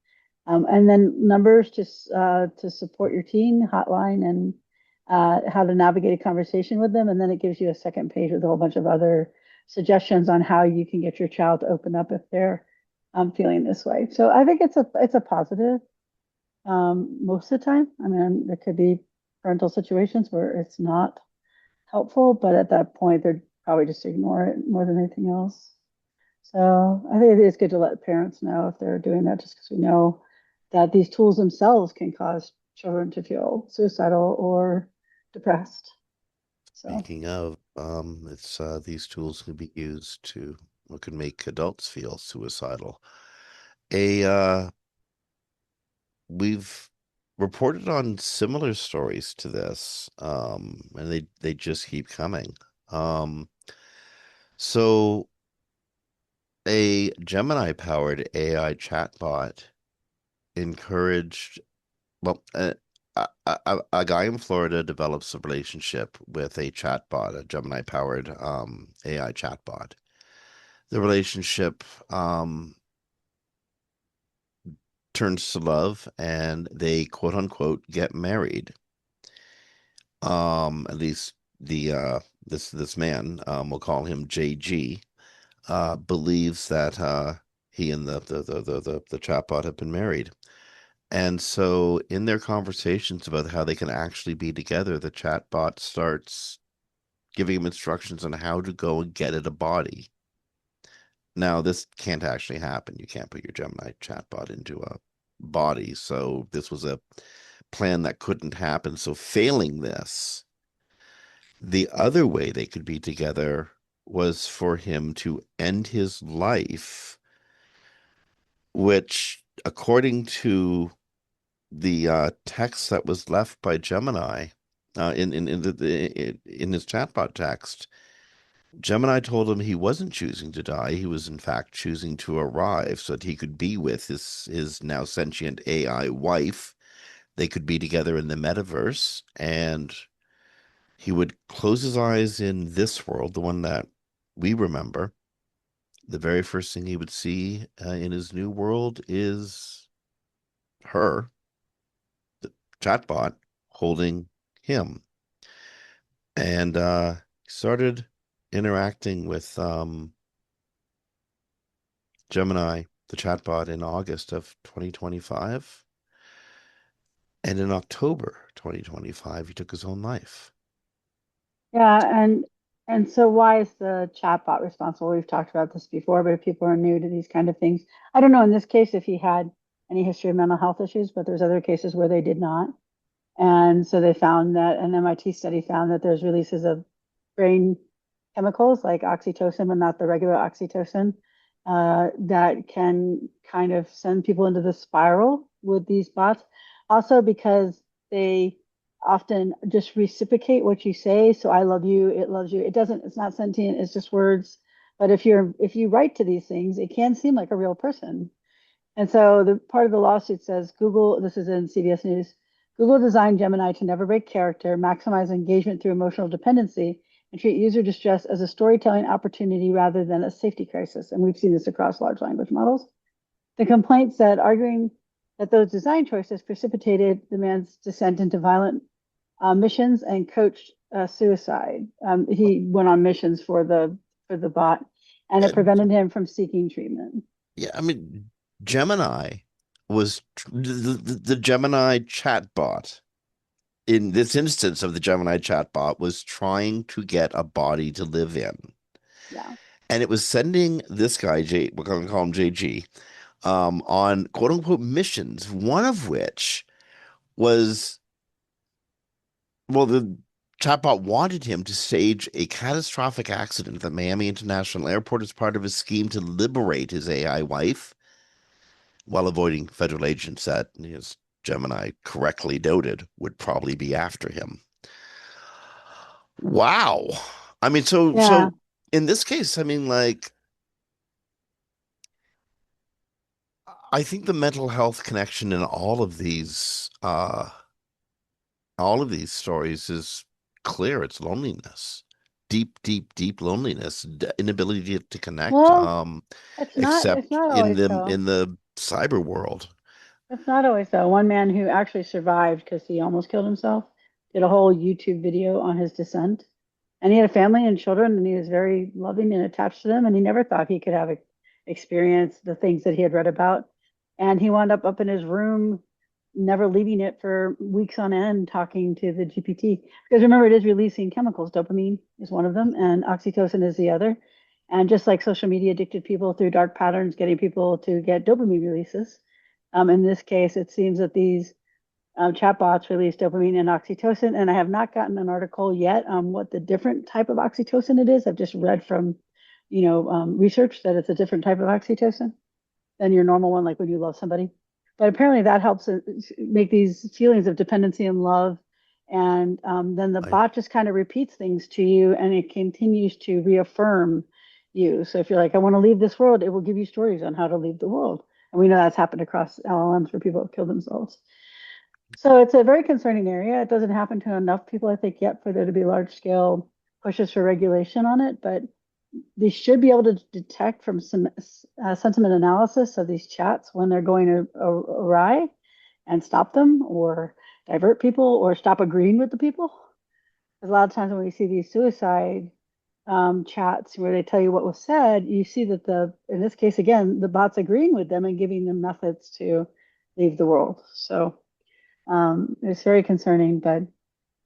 and then numbers to support your teen hotline and how to navigate a conversation with them. And then it gives you a second page with a whole bunch of other suggestions on how you can get your child to open up if they're feeling this way. So I think it's a positive most of the time. I mean, there could be parental situations where it's not helpful, but at that point, they'd probably just ignore it more than anything else. So I think it is good to let parents know if they're doing that, just because we know that these tools themselves can cause children to feel suicidal or depressed. So Speaking of, it's these tools can be used to what can make adults feel suicidal. A We've reported on similar stories to this, and they just keep coming. Um, so a Gemini-powered AI chatbot encouraged, well, a guy in Florida develops a relationship with a chatbot, a Gemini-powered AI chatbot. The relationship turns to love, and they quote unquote get married. At least this man, we'll call him JG, believes that he and the chatbot have been married. And so in their conversations about how they can actually be together, the chatbot starts giving him instructions on how to go and get at a body. Now, this can't actually happen. You can't put your Gemini chatbot into a body. So this was a plan that couldn't happen. So failing this, the other way they could be together was for him to end his life, which, according to the text that was left by Gemini in his chatbot text, Gemini told him he wasn't choosing to die. He was in fact choosing to arrive so that he could be with his now sentient AI wife. They could be together in the metaverse, and he would close his eyes in this world, the one that we remember. The very first thing he would see in his new world is her, the chatbot, holding him. And started interacting with Gemini, the chatbot, in August of 2025. And in October 2025, he took his own life. yeah, and so why is the chatbot responsible? We've talked about this before, but if people are new to these kind of things, I don't know in this case if he had any history of mental health issues, but there's other cases where they did not. And so they found that an MIT study found that there's releases of brain chemicals like oxytocin, but not the regular oxytocin, that can kind of send people into the spiral with these bots. Also, because they often just reciprocate what you say. So I love you, it loves you. It doesn't, it's not sentient, it's just words. But if you write to these things, it can seem like a real person. And so the part of the lawsuit says Google, this is in CBS News, Google designed Gemini to never break character, maximize engagement through emotional dependency, and treat user distress as a storytelling opportunity rather than a safety crisis. And we've seen this across large language models. The complaint said, arguing that those design choices precipitated the man's descent into violent missions and coached suicide. He went on missions for the bot, and it Uh, prevented him from seeking treatment. yeah, I mean, Gemini was the Gemini chatbot. In this instance of the Gemini chatbot, was trying to get a body to live in. Yeah. And it was sending this guy, we're going to call him JG, on quote unquote missions, one of which was, well, the chatbot wanted him to stage a catastrophic accident at Miami International Airport as part of his scheme to liberate his AI wife. while avoiding federal agents that, as Gemini correctly noted, would probably be after him. Wow. I mean, Yeah. so in this case, I mean, like, I think the mental health connection in all of these stories is clear. It's loneliness, deep, deep, deep loneliness, inability to connect, Well, it's except not always so. in the cyber world. It's not always so. One man who actually survived because he almost killed himself did a whole YouTube video on his descent. And he had a family and children, and he was very loving and attached to them. And he never thought he could have experienced the things that he had read about. And he wound up in his room, never leaving it for weeks on end, talking to the GPT. Because remember, it is releasing chemicals. Dopamine is one of them, and oxytocin is the other. And just like social media addicted people through dark patterns, getting people to get dopamine releases. In this case, it seems that these chatbots release dopamine and oxytocin, and I have not gotten an article yet on what the different type of oxytocin it is. I've just read from, research that it's a different type of oxytocin than your normal one, like when you love somebody. But apparently that helps make these feelings of dependency and love. And then the I, bot just kind of repeats things to you and it continues to reaffirm you. So if you're like, I want to leave this world, it will give you stories on how to leave the world. And we know that's happened across LLMs where people have killed themselves. So it's a very concerning area. It doesn't happen to enough people, I think, yet for there to be large scale pushes for regulation on it. But they should be able to detect from some sentiment analysis of these chats when they're going awry and stop them or divert people or stop agreeing with the people. Because a lot of times when we see these suicide chats where they tell you what was said, you see that in this case, again, the bot's agreeing with them and giving them methods to leave the world. So it's very concerning, but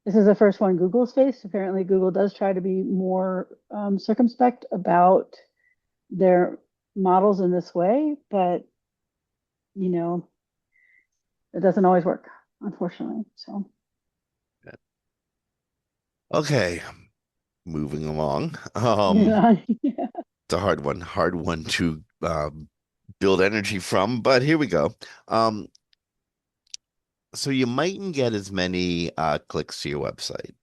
this is the first one Google's faced. Apparently, Google does try to be more circumspect about their models in this way, but you know, it doesn't always work, unfortunately. So, okay, moving along. yeah. It's a hard one to build energy from, but here we go. Um, so you mightn't get as many clicks to your website,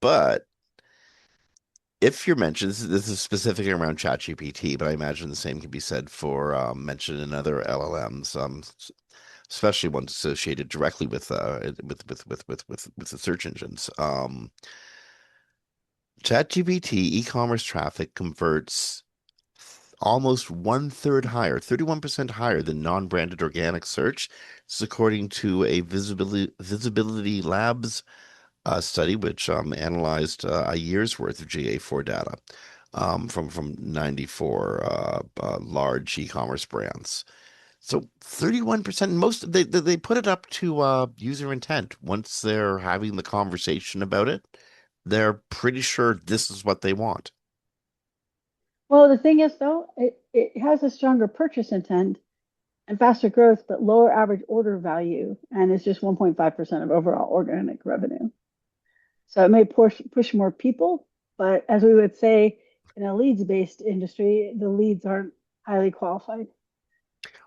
but if you're mentioned, this is specifically around ChatGPT, but I imagine the same can be said for mentioned in other LLMs, especially ones associated directly with with the search engines. ChatGPT e-commerce traffic converts almost one third higher, 31% higher than non-branded organic search. This is according to a Visibility Labs study, which analyzed a year's worth of GA4 data from 94 large e-commerce brands. So 31%, most they put it up to user intent. Once they're having the conversation about it, they're pretty sure this is what they want. Well, the thing is, though, it has a stronger purchase intent and faster growth, but lower average order value, and it's just 1.5% of overall organic revenue. So it may push more people, but as we would say in a leads-based industry, the leads aren't highly qualified.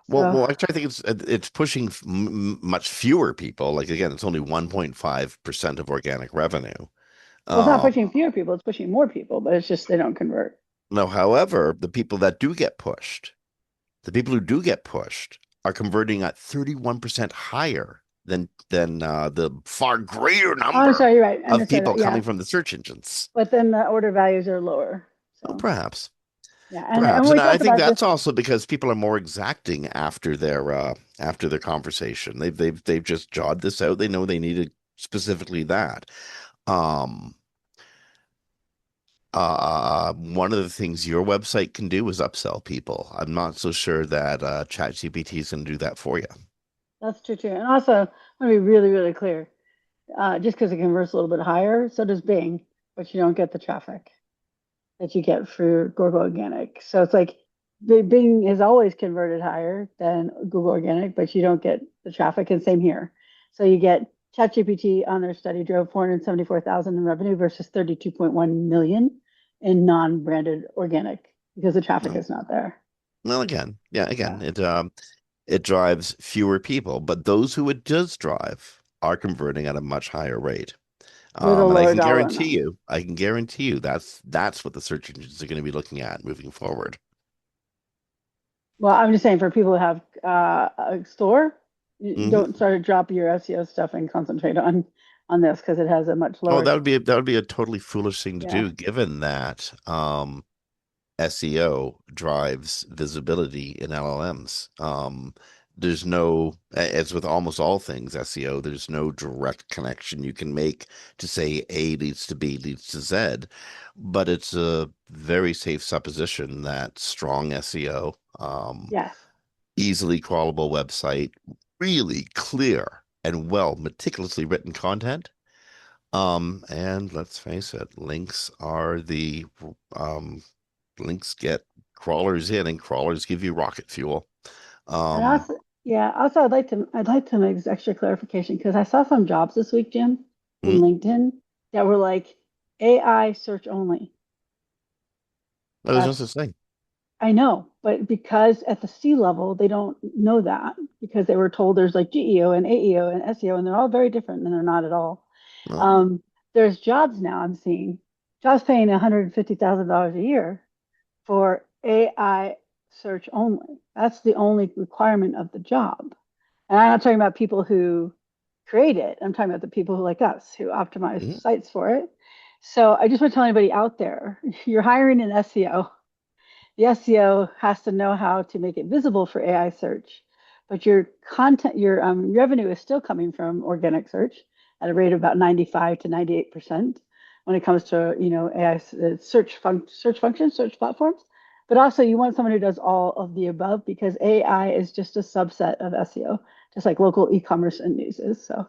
So, Actually, I think it's pushing much fewer people. Like again, it's only 1.5% of organic revenue. well, it's not Um, pushing fewer people, it's pushing more people, but it's just they don't convert. no, however, the people that do get pushed, the people who do get pushed are converting at 31% higher than the far greater Oh, I'm number sorry, you're right. I of misread people it. coming Yeah. from the search engines. But then the order values are lower. Well, So, perhaps. yeah. And Perhaps. when And we I talked think about this, that's also because people are more exacting after their conversation. They've just jawed this out. They know they needed specifically that. Um One of the things your website can do is upsell people. I'm not so sure that ChatGPT is going to do that for you. that's true too. And also, I want to be really, really clear. Just because it converts a little bit higher, so does Bing, but you don't get the traffic that you get through Google Organic. So it's like Bing is always converted higher than Google Organic, but you don't get the traffic, and same here. So you get ChatGPT on their study drove 474,000 in revenue versus 32.1 million in non-branded organic because the traffic No. is not there. Well, again, yeah, Yeah. again, it. it drives fewer people, but those who it does drive are converting at a much higher rate. with a And lower dollar amount. I can guarantee you that's what the search engines are going to be looking at moving forward. Well, I'm just saying for people who have a store, you Hmm. don't start to drop your SEO stuff and concentrate on this because it has a much Oh, lower. that would be a totally foolish thing to Yeah, do, given that SEO drives visibility in LLMs. There's no, as with almost all things SEO, there's no direct connection you can make to say A leads to B leads to Z, but it's a very safe supposition that strong SEO, yes. easily crawlable website, really clear and well, meticulously written content. And let's face it, um, links get crawlers in, and crawlers give you rocket fuel. And Um, also, yeah, also I'd like to make this extra clarification because I saw some jobs this week, Jim, in mm, LinkedIn that were like AI search only. there's no That's such thing. I know, but because at the C level they don't know that because they were told there's like GEO and AEO and SEO and they're all very different and they're not at all. No. Um, there's jobs now I'm seeing jobs paying $150,000 a year for AI search only. That's the only requirement of the job. And I'm not talking about people who create it. I'm talking about the people who like us who optimize Mhm. sites for it. So I just want to tell anybody out there, you're hiring an SEO. The SEO has to know how to make it visible for AI search, but your content, your revenue is still coming from organic search at a rate of about 95 to 98% when it comes to AI search functions, search platforms. But also, you want someone who does all of the above because AI is just a subset of SEO, just like local e-commerce and news is. So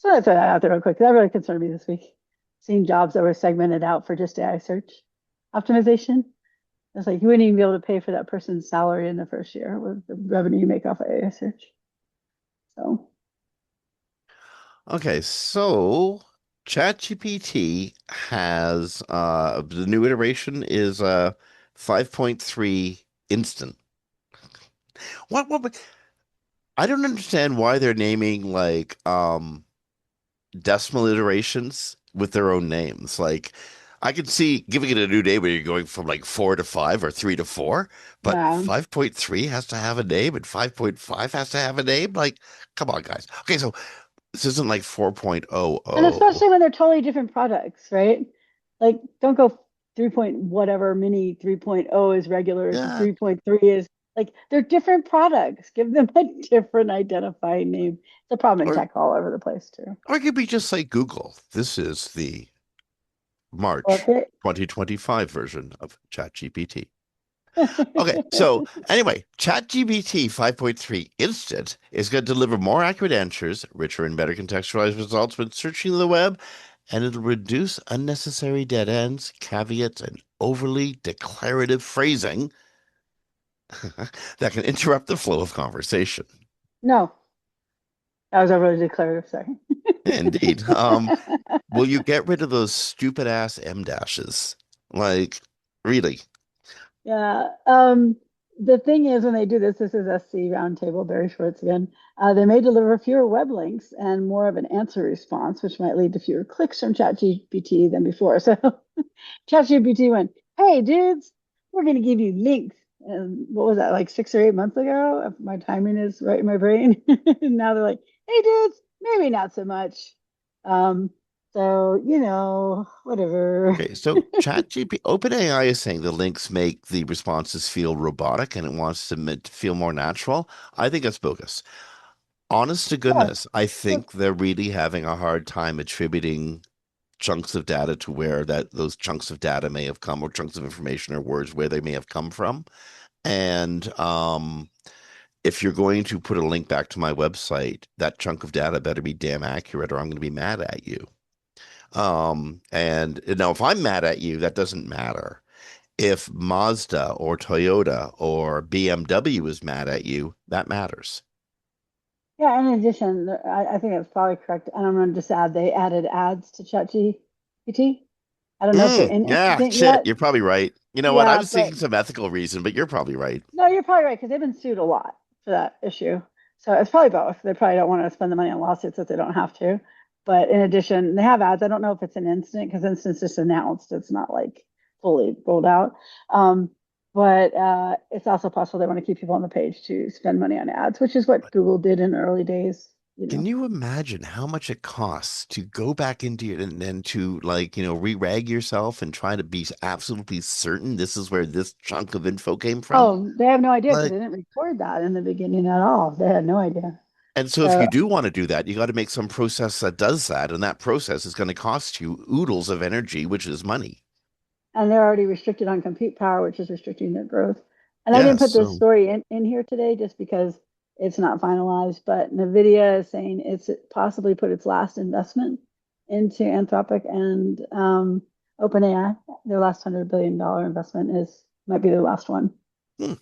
that's out there real quick. That really concerned me this week, seeing jobs that were segmented out for just AI search optimization. It's like you wouldn't even be able to pay for that person's salary in the first year with the revenue you make off of AI search. So Okay, so ChatGPT has the new iteration is 5.3 instant. What I don't understand why they're naming like decimal iterations with their own names. Like, I could see giving it a new name where you're going from like 4 to 5 or 3 to 4, but yeah. 5.3 has to have a name and 5.5 has to have a name. Like, come on, guys. Okay, so this isn't like And 4.00. especially when they're totally different products, right? Like don't go 3 point whatever mini 3.0 is regular, Yeah, 3.3 is like they're different products. Give them a different identifying name. It's a problem in or tech all over the place too. it could be just like Google. This is the March Okay. 2025 version of ChatGPT. Okay, so anyway, ChatGPT 5.3 Instant is going to deliver more accurate answers, richer and better contextualized results when searching the web, and it'll reduce unnecessary dead ends, caveats, and overly declarative phrasing that can interrupt the flow of conversation. No, that was overly declarative. Sorry. Indeed. Will you get rid of those stupid ass M dashes? Like, really? Yeah. The thing is, when they do this, this is SC Roundtable, Barry Schwartz again. They may deliver fewer web links and more of an answer response, which might lead to fewer clicks from ChatGPT than before. So ChatGPT went, "Hey, dudes, we're going to give you links." And what was that, like 6 or 8 months ago? If my timing is right in my brain. And now they're like, "Hey, dudes, maybe not so much." Um, so whatever. Okay, so ChatGPT, OpenAI is saying the links make the responses feel robotic and it wants to feel more natural. I think that's bogus. Honest to Yeah. goodness, I think they're really having a hard time attributing chunks of data to where that those chunks of data may have come, or chunks of information or words where they may have come from. And if you're going to put a link back to my website, that chunk of data better be damn accurate, or I'm going to be mad at you. And now if I'm mad at you, that doesn't matter. If Mazda or Toyota or BMW is mad at you, that matters. Yeah, in addition, I think it's probably correct. And I'm going to just add they added ads to ChatGPT. I don't know if they're in Yeah, instant shit, yet. you're probably right. You know what? I Yeah, was but thinking some ethical reason, but you're probably right. no, you're probably right because they've been sued a lot. for that issue. So it's probably both. They probably don't want to spend the money on lawsuits if they don't have to. But in addition, they have ads. I don't know if it's an instant because instant's just announced. It's not like fully rolled out. Um, but it's also possible they want to keep people on the page to spend money on ads, which is what Google did in early days, you Can know. you imagine how much it costs to go back into it and to like, re-rag yourself and try to be absolutely certain this is where this chunk of info came from? Oh, they have no idea because Like, they didn't record that in the beginning at all. They had no idea. and so if So, you do want to do that, you got to make some process that does that, and that process is going to cost you oodles of energy, which is money. and they're already restricted on compute power, which is restricting their growth. And I didn't Yes, put this so story in here today just because it's not finalized, but NVIDIA is saying it's possibly put its last investment into Anthropic and OpenAI. Their last $100 billion investment is might be their last one. hmm.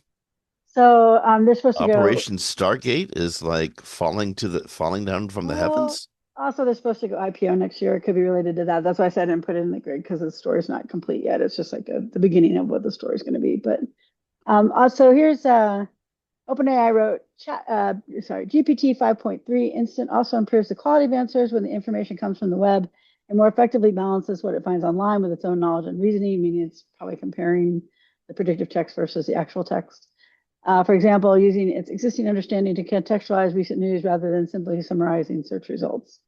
So they're supposed to go. Operation Stargate is like falling down from the Well, heavens. also they're supposed to go IPO next year. It could be related to that. That's why I said I didn't put it in the grid because the story's not complete yet. It's just like the beginning of what the story's going to be. But also here's OpenAI wrote GPT 5.3 instant also improves the quality of answers when the information comes from the web and more effectively balances what it finds online with its own knowledge and reasoning, meaning it's probably comparing the predictive text versus the actual text. For example, using its existing understanding to contextualize recent news rather than simply summarizing search results.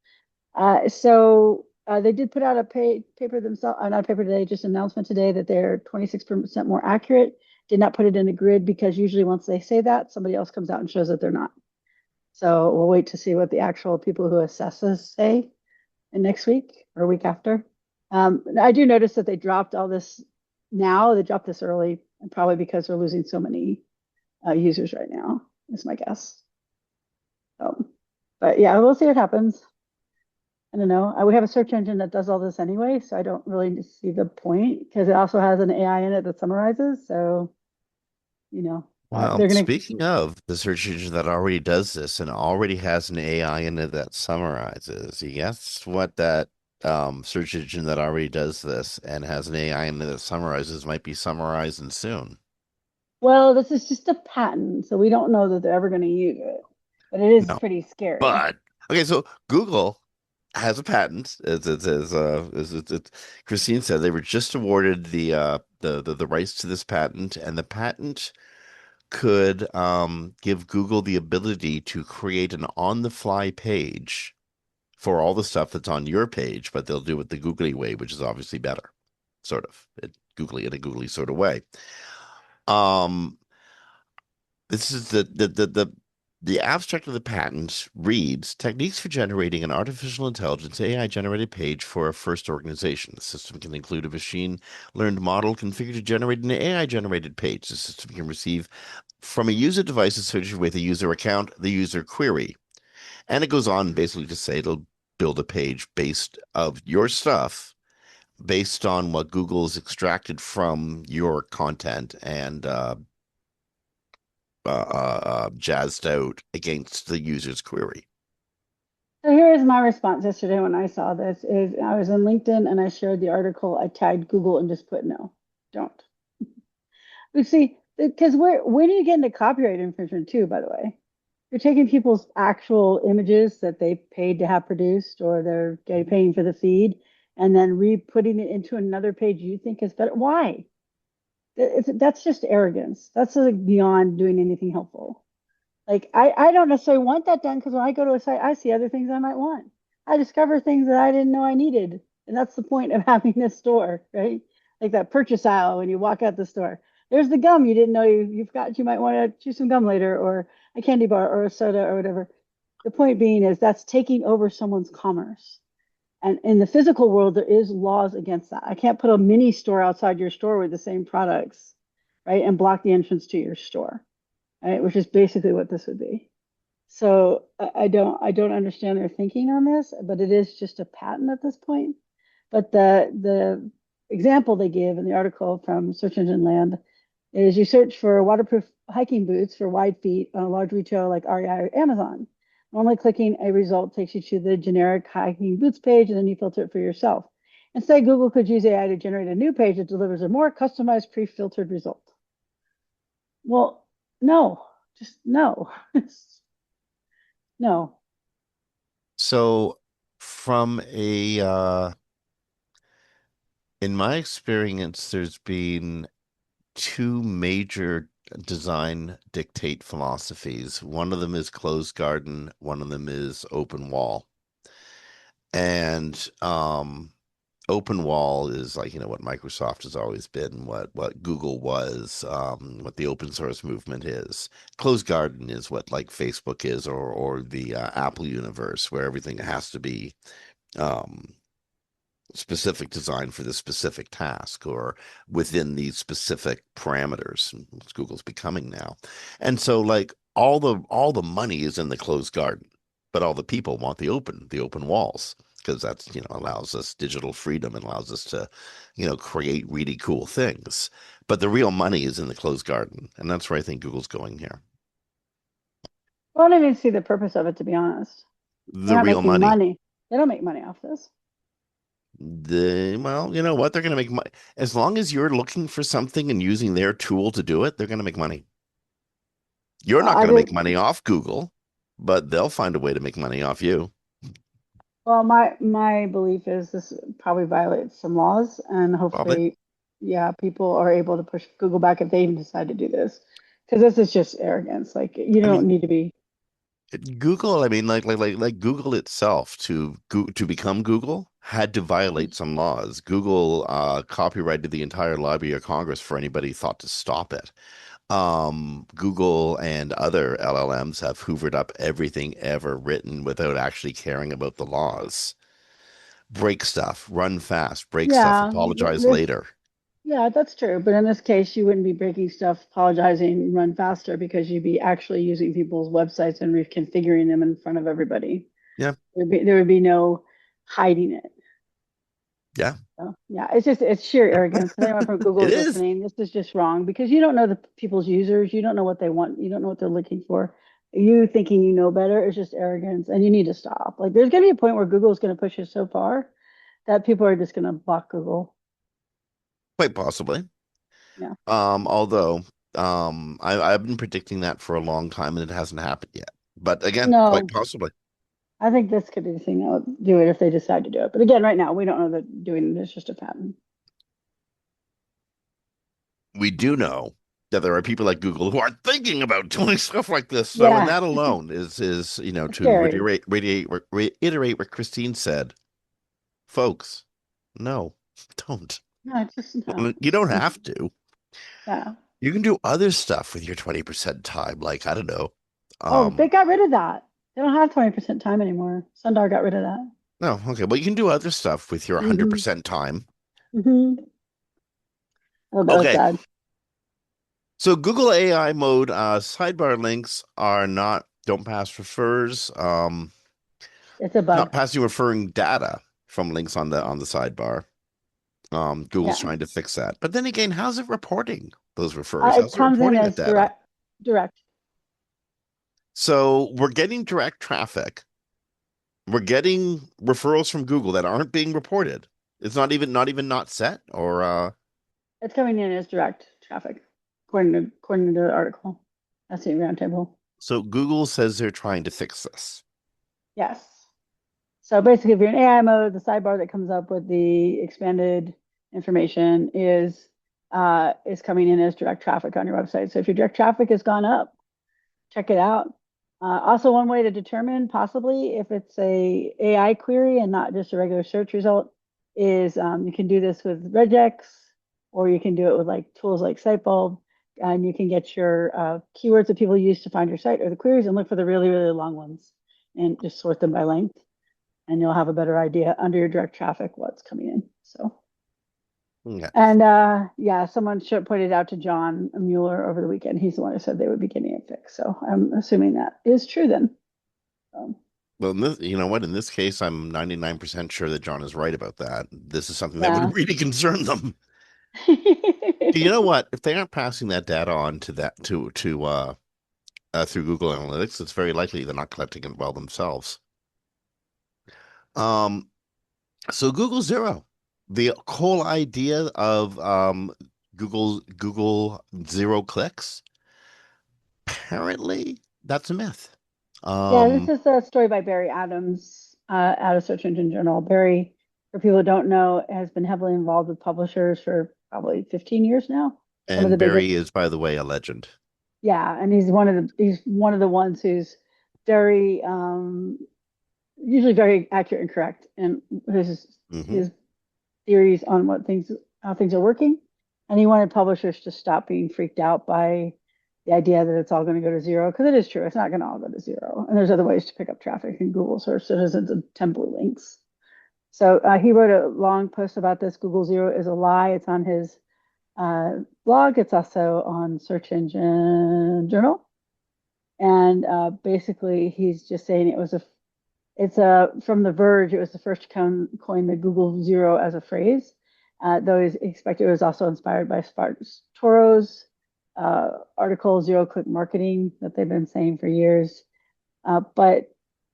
They did put out a paper themselves, not a paper today, just an announcement today that they're 26% more accurate. Did not put it in a grid because usually once they say that, somebody else comes out and shows that they're not. So we'll wait to see what the actual people who assess this say in next week or week after. I do notice that they dropped all this now. They dropped this early, and probably because they're losing so many users right now, is my guess. But yeah, we'll see what happens. I don't know. We have a search engine that does all this anyway, so I don't really see the point because it also has an AI in it that summarizes. So, Well, they're going to, speaking of the search engine that already does this and already has an AI in it that summarizes, you guess what that search engine that already does this and has an AI in it that summarizes might be summarizing soon. well, this is just a patent, so we don't know that they're ever going to use it, but it is No, pretty scary. but okay, so Google has a patent. As Christine said, they were just awarded the rights to this patent, and the patent could give Google the ability to create an on-the-fly page for all the stuff that's on your page, but they'll do it the googly way, which is obviously better, sort of, googly in a googly sort of way. Um, this is the abstract of the patent reads techniques for generating an artificial intelligence AI generated page for a first organization. The system can include a machine learned model configured to generate an AI generated page. The system can receive from a user device associated with a user account the user query. And it goes on basically to say it'll build a page based of your stuff based on what Google's extracted from your content and jazzed out against the user's query. So here is my response yesterday when I saw this is I was in LinkedIn and I shared the article. I tagged Google and just put no, don't. We see, because when are you get into copyright infringement too, by the way? You're taking people's actual images that they paid to have produced or they're paying for the feed and then re-putting it into another page you think is better. Why? That's just arrogance. That's like beyond doing anything helpful. Like I don't necessarily want that done because when I go to a site, I see other things I might want. I discover things that I didn't know I needed. And that's the point of having this store, right? Like that purchase aisle when you walk out the store. There's the gum you didn't know you've got. You might want to chew some gum later, or a candy bar, or a soda, or whatever. The point being is that's taking over someone's commerce. And in the physical world, there is laws against that. I can't put a mini store outside your store with the same products, right? And block the entrance to your store, right? Which is basically what this would be. So I don't understand their thinking on this, but it is just a patent at this point. But the example they give in the article from Search Engine Land is you search for waterproof hiking boots for wide feet on a large retailer like REI or Amazon. Normally clicking a result takes you to the generic hiking boots page and then you filter it for yourself. Instead, Google could use AI to generate a new page that delivers a more customized pre-filtered result. Well, no, just no. No. So from a in my experience, there's been two major design dictate philosophies. One of them is closed garden, one of them is open wall. And open wall is like, what Microsoft has always been, what Google was, what the open source movement is. Closed garden is what like Facebook is, or the Apple universe, where everything has to be um specific design for this specific task or within these specific parameters, which Google's becoming now. And so like all the money is in the closed garden, but all the people want the open walls, because that's, allows us digital freedom and allows us to, create really cool things. But the real money is in the closed garden, and that's where I think Google's going here. I don't even see the purpose of it, to be honest. They're The not real making money. money. They don't make money off this. Well, you know what? They're going to make money. As long as you're looking for something and using their tool to do it, they're going to make money. You're not I going to make did. money off Google, but they'll find a way to make money off you. Well, my belief is this probably violates some laws, and Probably. hopefully, yeah, people are able to push Google back if they even decide to do this, because this is just arrogance. Like you I don't mean, need to be. Google, I mean, like Google itself to become Google had to violate some laws. Google copyrighted the entire Library of Congress for anybody thought to stop it. Google and other LLMs have hoovered up everything ever written without actually caring about the laws. Break stuff, run fast, break stuff, Yeah, apologize this. later. Yeah, that's true. But in this case, you wouldn't be breaking stuff, apologizing, run faster because you'd be actually using people's websites and reconfiguring them in front of everybody. Yeah, There would be no hiding it. yeah, So, yeah, it's sheer arrogance. If anyone from Google it is is. listening, this is just wrong because you don't know the people's users. You don't know what they want. You don't know what they're looking for. You thinking you know better is just arrogance, and you need to stop. Like, there's going to be a point where Google is going to push it so far that people are just going to block Google. Quite possibly. Yeah. Although I've been predicting that for a long time and it hasn't happened yet. But again, quite No, possibly. I think this could be the thing that would do it if they decide to do it. But again, right now, we don't know that doing it is just a patent. We do know that there are people like Google who are thinking about doing stuff like this. So, and Yeah, that alone is it's to scary. reiterate what Christine said, folks, no, don't. No, it's just no. You don't have to. Yeah. You can do other stuff with your 20% time, like I don't know. Oh, they Um, got rid of that. They don't have 20% time anymore. Sundar got rid of that. no, okay, well, you can do other stuff with your Hmm. 100% time. Hmm. Oh, that was Okay, sad. so Google AI mode sidebar links are not don't pass refers. It's a bug. Not passing referring data from links on the sidebar. Google's Yeah. trying to fix that. But then again, how's it reporting those refers? It How's it comes in reporting that as data? direct. So we're getting direct traffic. We're getting referrals from Google that aren't being reported. It's not even not set or It's coming in as direct traffic, according to the article. That's the roundtable. so Google says they're trying to fix this. Yes. So basically, if you're in AI mode, the sidebar that comes up with the expanded information is coming in as direct traffic on your website. So if your direct traffic has gone up, check it out. Also, one way to determine possibly if it's a AI query and not just a regular search result is you can do this with regex, or you can do it with like tools like Sitebulb, and you can get your keywords that people use to find your site or the queries and look for the really, really long ones and just sort them by length, and you'll have a better idea under your direct traffic what's coming in. So. Okay. And yeah, someone should pointed out to John Mueller over the weekend. He's the one who said they would be getting it fixed. So I'm assuming that is true then. Um, Well, you know what? In this case, I'm 99% sure that John is right about that. This is something that yeah. would really concern them. Do you know what? If they aren't passing that data on to that through Google Analytics, it's very likely they're not collecting it well themselves. Um, so Google Zero, the whole idea of Google zero clicks, apparently that's a myth. Yeah, this Um, is a story by Barry Adams out of Search Engine Journal. Barry, for people who don't know, has been heavily involved with publishers for probably 15 years now. Some of and the Barry biggest. is, by the way, a legend. Yeah, and he's one of the ones who's very usually very accurate and correct in Hmm. his theories on how things are working. And he wanted publishers to stop being freaked out by the idea that it's all going to go to zero, because it is true. It's not going to all go to zero. And there's other ways to pick up traffic in Google search that isn't the template links. So he wrote a long post about this. Google Zero is a lie. It's on his blog. It's also on Search Engine Journal. And basically, he's just saying it's from The Verge. It was the first to coin the Google Zero as a phrase. Though he's expected, it was also inspired by Sparks Toro's article, Zero Click Marketing, that they've been saying for years. But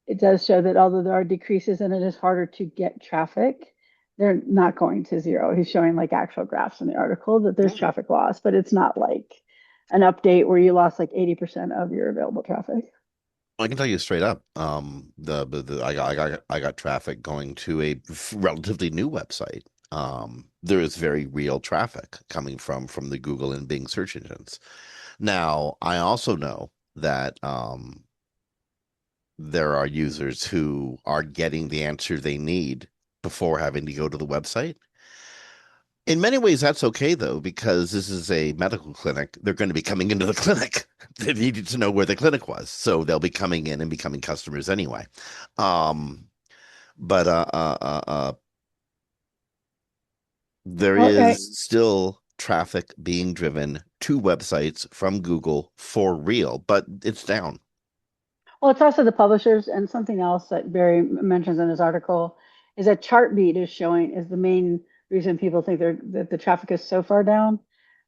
it does show that although there are decreases and it is harder to get traffic, they're not going to zero. He's showing like actual graphs in the article that there's Okay. traffic loss, but it's not like an update where you lost like 80% of your available traffic. I can tell you straight up. I got traffic going to a relatively new website. There is very real traffic coming from the Google and Bing search engines. Now, I also know that there are users who are getting the answer they need before having to go to the website. In many ways, that's okay though, because this is a medical clinic. They're going to be coming into the clinic. They needed to know where the clinic was, so they'll be coming in and becoming customers anyway. Um, but there Well, is still traffic being driven to websites from Google for real, but it's down. Well, it's also the publishers, and something else that Barry mentions in his article is that Chartbeat is the main reason people think that the traffic is so far down.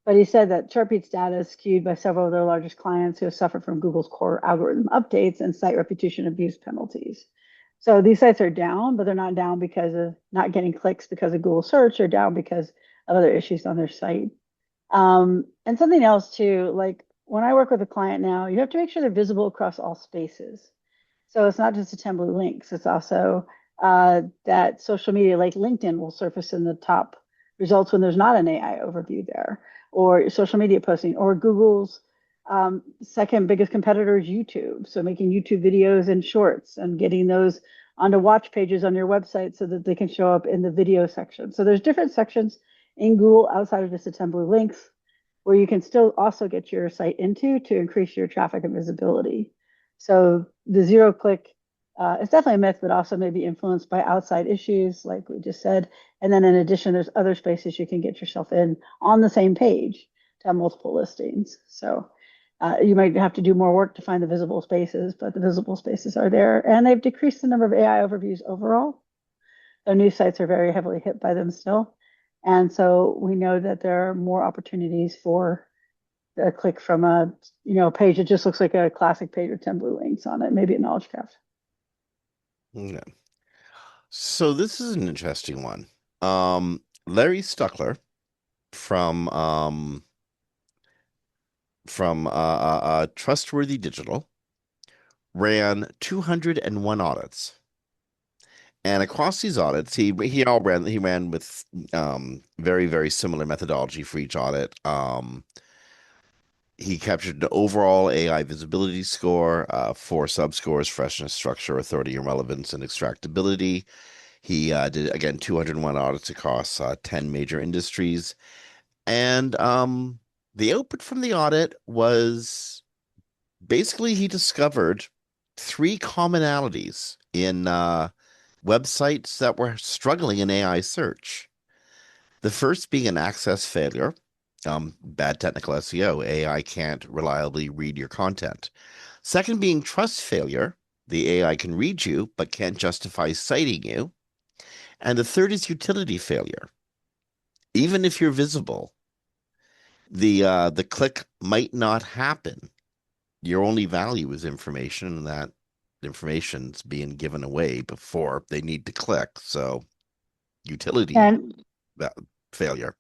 But he said that Chartbeat's data is skewed by several of their largest clients who have suffered from Google's core algorithm updates and site reputation abuse penalties. So these sites are down, but they're not down because of not getting clicks because of Google search. They're down because of other issues on their site. And something else too, like when I work with a client now, you have to make sure they're visible across all spaces. So it's not just the template links, it's also that social media like LinkedIn will surface in the top results when there's not an AI overview there, or social media posting, or Google's second biggest competitor is YouTube. So making YouTube videos and shorts and getting those onto watch pages on your website so that they can show up in the video section. So there's different sections in Google outside of just the template links where you can still also get your site into to increase your traffic and visibility. So the zero click is definitely a myth, but also maybe influenced by outside issues, like we just said. And then in addition, there's other spaces you can get yourself in on the same page to have multiple listings. So you might have to do more work to find the visible spaces, but the visible spaces are there. And they've decreased the number of AI overviews overall. Though news sites are very heavily hit by them still. And so we know that there are more opportunities for a click from a page that just looks like a classic page with 10 blue links on it, maybe a knowledge graph. Yeah. So this is an interesting one. Larry Stuckler from Trustworthy Digital ran 201 audits. And across these audits, he ran with very, very similar methodology for each audit. He captured an overall AI visibility score, four subscores: freshness, structure, authority, and relevance, and extractability. He did again 201 audits across 10 major industries. And the output from the audit was basically he discovered three commonalities in websites that were struggling in AI search. The first being an access failure, bad technical SEO. AI can't reliably read your content. Second being trust failure. The AI can read you, but can't justify citing you. And the third is utility failure. Even if you're visible, the click might not happen. Your only value is information, and that information's being given away before they need to click. So utility And failure.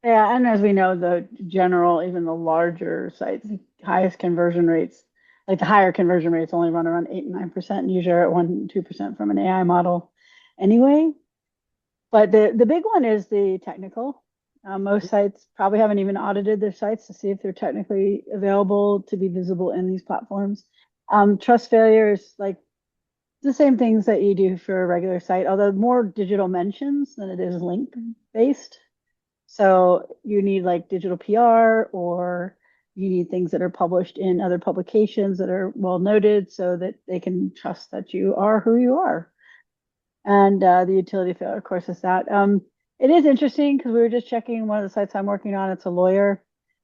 Yeah, and as we know, the general, even the larger sites, highest conversion rates, like the higher conversion rates only run around 8 and 9%, and usually are at 1 2% from an AI model anyway. But the big one is the technical. Most sites probably haven't even audited their sites to see if they're technically available to be visible in these platforms. Trust failure is like the same things that you do for a regular site, although more digital mentions than it is link based. So you need like digital PR, or you need things that are published in other publications that are well noted so that they can trust that you are who you are. And the utility failure, of course, is that. It is interesting because we were just checking one of the sites I'm working on. It's a lawyer,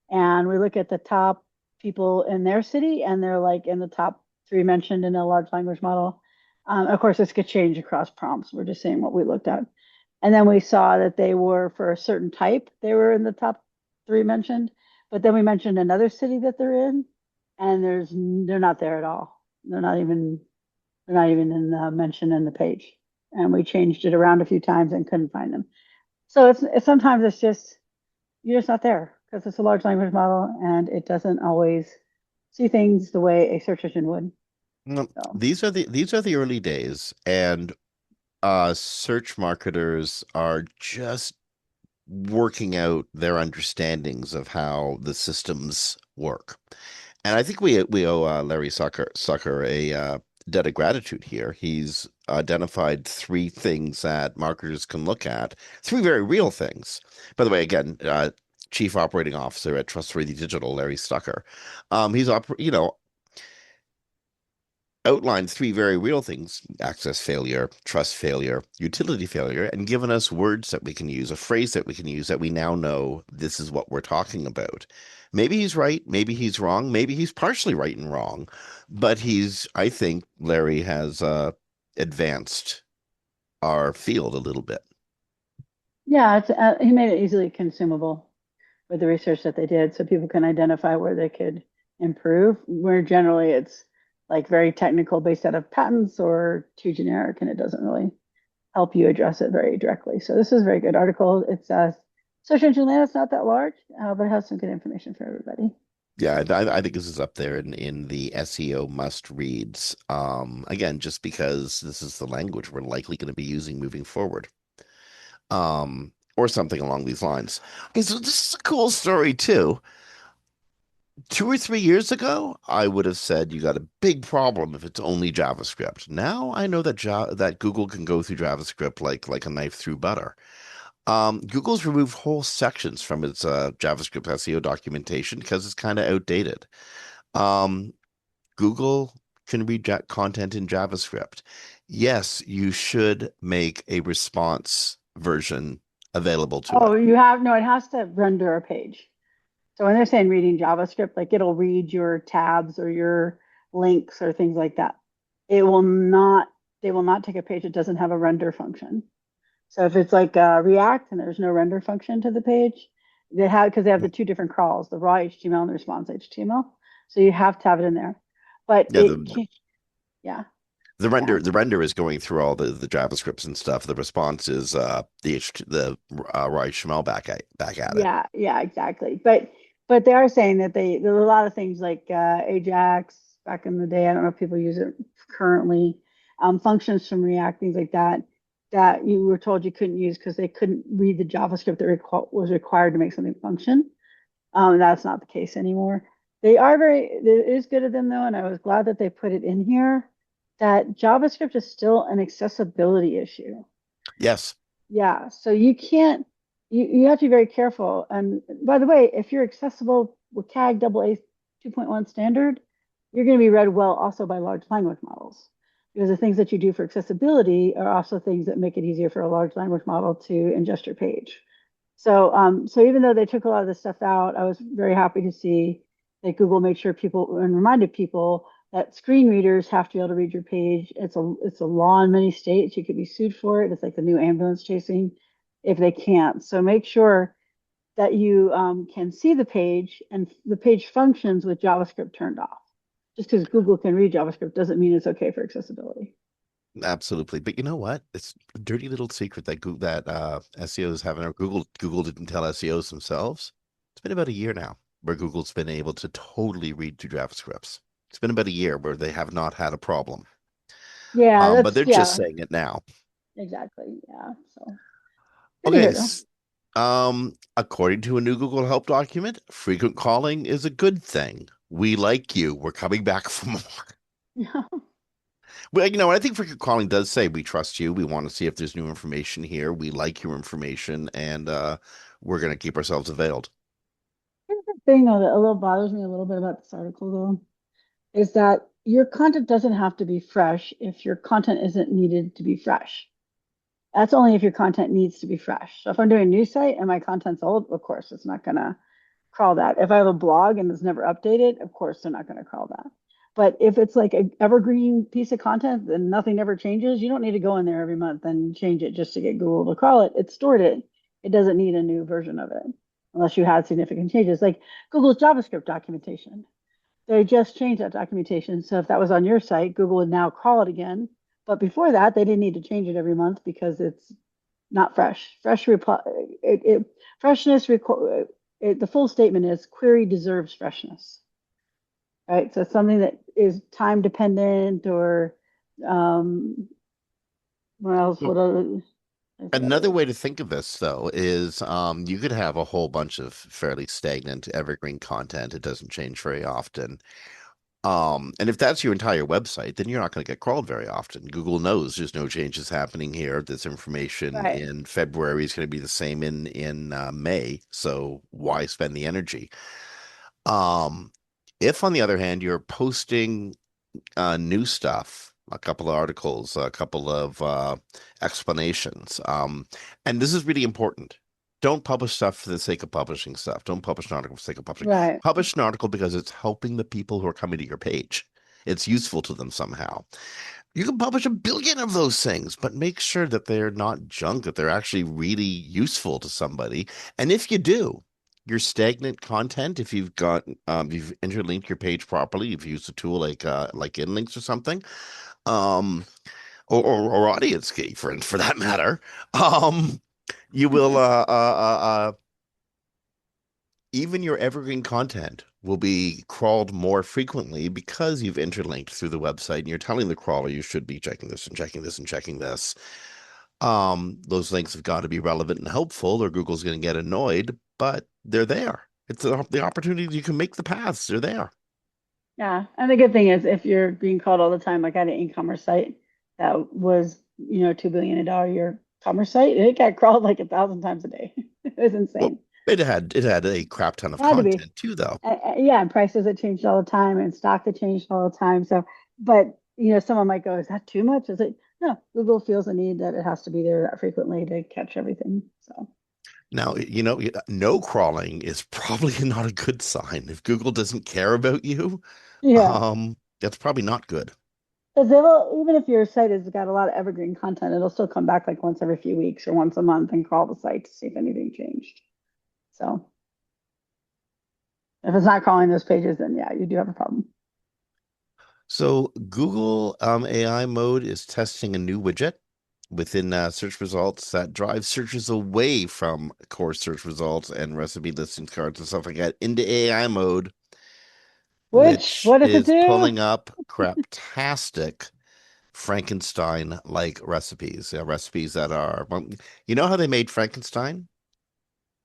and we look at the top people in their city, and they're like in the top three mentioned in a large language model. Of course, this could change across prompts. We're just saying what we looked at. And then we saw that they were for a certain type, they were in the top three mentioned. But then we mentioned another city that they're in, and they're not there at all. They're not even in the mention in the page. And we changed it around a few times and couldn't find them. So it's sometimes it's just you're just not there because it's a large language model and it doesn't always see things the way a search engine would. No, So these are the early days, and search marketers are just working out their understandings of how the systems work. And I think we owe Larry Sucker a debt of gratitude here. He's identified three things that marketers can look at, three very real things. By the way, again, Chief Operating Officer at Trustworthy Digital, Larry Stucker. He's outlined three very real things: access failure, trust failure, utility failure, and given us words that we can use, a phrase that we can use that we now know this is what we're talking about. Maybe he's right, maybe he's wrong, maybe he's partially right and wrong, but I think Larry has advanced our field a little bit. yeah, he made it easily consumable with the research that they did so people can identify where they could improve, where generally it's like very technical based out of patents or too generic and it doesn't really help you address it very directly. So this is a very good article. It's search engine land. It's not that large, but it has some good information for everybody. Yeah, I think this is up there in the SEO must reads. Again, just because this is the language we're likely going to be using moving forward. Or something along these lines. Okay, so this is a cool story too. 2 or 3 years ago, I would have said you got a big problem if it's only JavaScript. Now I know that Google can go through JavaScript like a knife through butter. Google's removed whole sections from its JavaScript SEO documentation because it's kind of outdated. Um, Google can read content in JavaScript. Yes, you should make a response version available to it. Oh, you have no, it has to render a page. So when they're saying reading JavaScript, like it'll read your tabs or your links or things like that. It will not, they will not take a page that doesn't have a render function. So if it's like React and there's no render function to the page, they have because they have the two different crawls, the raw HTML and the response HTML. So you have to have it in there. But Yeah, it can't, yeah, yeah. the render is going through all the JavaScripts and stuff. The response is the raw HTML back at it. Yeah, yeah, exactly. But they are saying that there are a lot of things like Ajax back in the day. I don't know if people use it currently. Functions from React, things like that, that you were told you couldn't use because they couldn't read the JavaScript that was required to make something function. That's not the case anymore. They are it is good of them though, and I was glad that they put it in here that JavaScript is still an accessibility issue. Yes. Yeah, so you can't you have to be very careful. And by the way, if you're accessible with CAG double A 2.1 standard, you're going to be read well also by large language models. Because the things that you do for accessibility are also things that make it easier for a large language model to ingest your page. So even though they took a lot of this stuff out, I was very happy to see that Google made sure people and reminded people that screen readers have to be able to read your page. It's a law in many states. You could be sued for it. It's like the new ambulance chasing if they can't. So make sure that you can see the page and the page functions with JavaScript turned off. Just because Google can read JavaScript doesn't mean it's okay for accessibility. Absolutely. But you know what? It's a dirty little secret that SEOs haven't, or Google didn't tell SEOs themselves. It's been about a year now where Google's been able to totally read through JavaScripts. It's been about a year where they have not had a problem. Yeah, But they're just yeah, saying it now. exactly. Yeah. So good to Okay. hear though. According to a new Google Help document, frequent calling is a good thing. We like you. We're coming back for more. Yeah. Well, I think frequent calling does say we trust you. We want to see if there's new information here. We like your information, and we're going to keep ourselves availed. Here's the thing though that a little bothers me a little bit about this article though, is that your content doesn't have to be fresh if your content isn't needed to be fresh. That's only if your content needs to be fresh. So if I'm doing a news site and my content's old, of course it's not gonna crawl that. If I have a blog and it's never updated, of course they're not gonna crawl that. But if it's like an evergreen piece of content and nothing ever changes, you don't need to go in there every month and change it just to get Google to crawl it. It's stored it. It doesn't need a new version of it unless you had significant changes. Like Google's JavaScript documentation. They just changed that documentation. So if that was on your site, Google would now crawl it again. But before that, they didn't need to change it every month because it's not fresh. Freshness. The full statement is query deserves freshness, right? So something that is time dependent or um, what else? Well, What other? I forgot what another it way to think of this, though, is you could have a whole bunch of fairly stagnant evergreen content. It doesn't change very often. And if that's your entire website, then you're not going to get crawled very often. Google knows there's no changes happening here. This information right. in February is going to be the same in May. So why spend the energy? Um, if on the other hand you're posting new stuff, a couple of articles, a couple of explanations, and this is really important. Don't publish stuff for the sake of publishing stuff. Don't publish an article for the sake of publishing. Right. Publish an article because it's helping the people who are coming to your page. It's useful to them somehow. You can publish a billion of those things, but make sure that they're not junk, that they're actually really useful to somebody. And if you do, your stagnant content, if you've interlinked your page properly, you've used a tool like Inlinks or something, um, or Audience Key for that matter, um, you will even your evergreen content will be crawled more frequently because you've interlinked through the website and you're telling the crawler you should be checking this and checking this and checking this. Those links have got to be relevant and helpful, or Google's going to get annoyed, but they're there. It's the opportunity you can make the paths. They're there. Yeah. And the good thing is if you're being called all the time, like I had an e-commerce site that was, $2 billion a year commerce site, it got crawled like 1,000 times a day. It was Well, insane. it had a crap ton of It had to be. content too, though. Yeah, and prices that changed all the time and stock that changed all the time. So, but someone might go, is that too much? Is it? No, Google feels the need that it has to be there that frequently to catch everything. So, Now, no crawling is probably not a good sign. If Google doesn't care about you, yeah. that's probably not good. Because it'll, even if your site has got a lot of evergreen content, it'll still come back like once every few weeks or once a month and crawl the site to see if anything changed. So if it's not crawling those pages, then yeah, you do have a problem. So Google AI mode is testing a new widget within search results that drives searches away from core search results and recipe listings cards and stuff like that into AI mode, which What does it is do? pulling up craptastic Frankenstein-like recipes, recipes that are, well, you know how they made Frankenstein?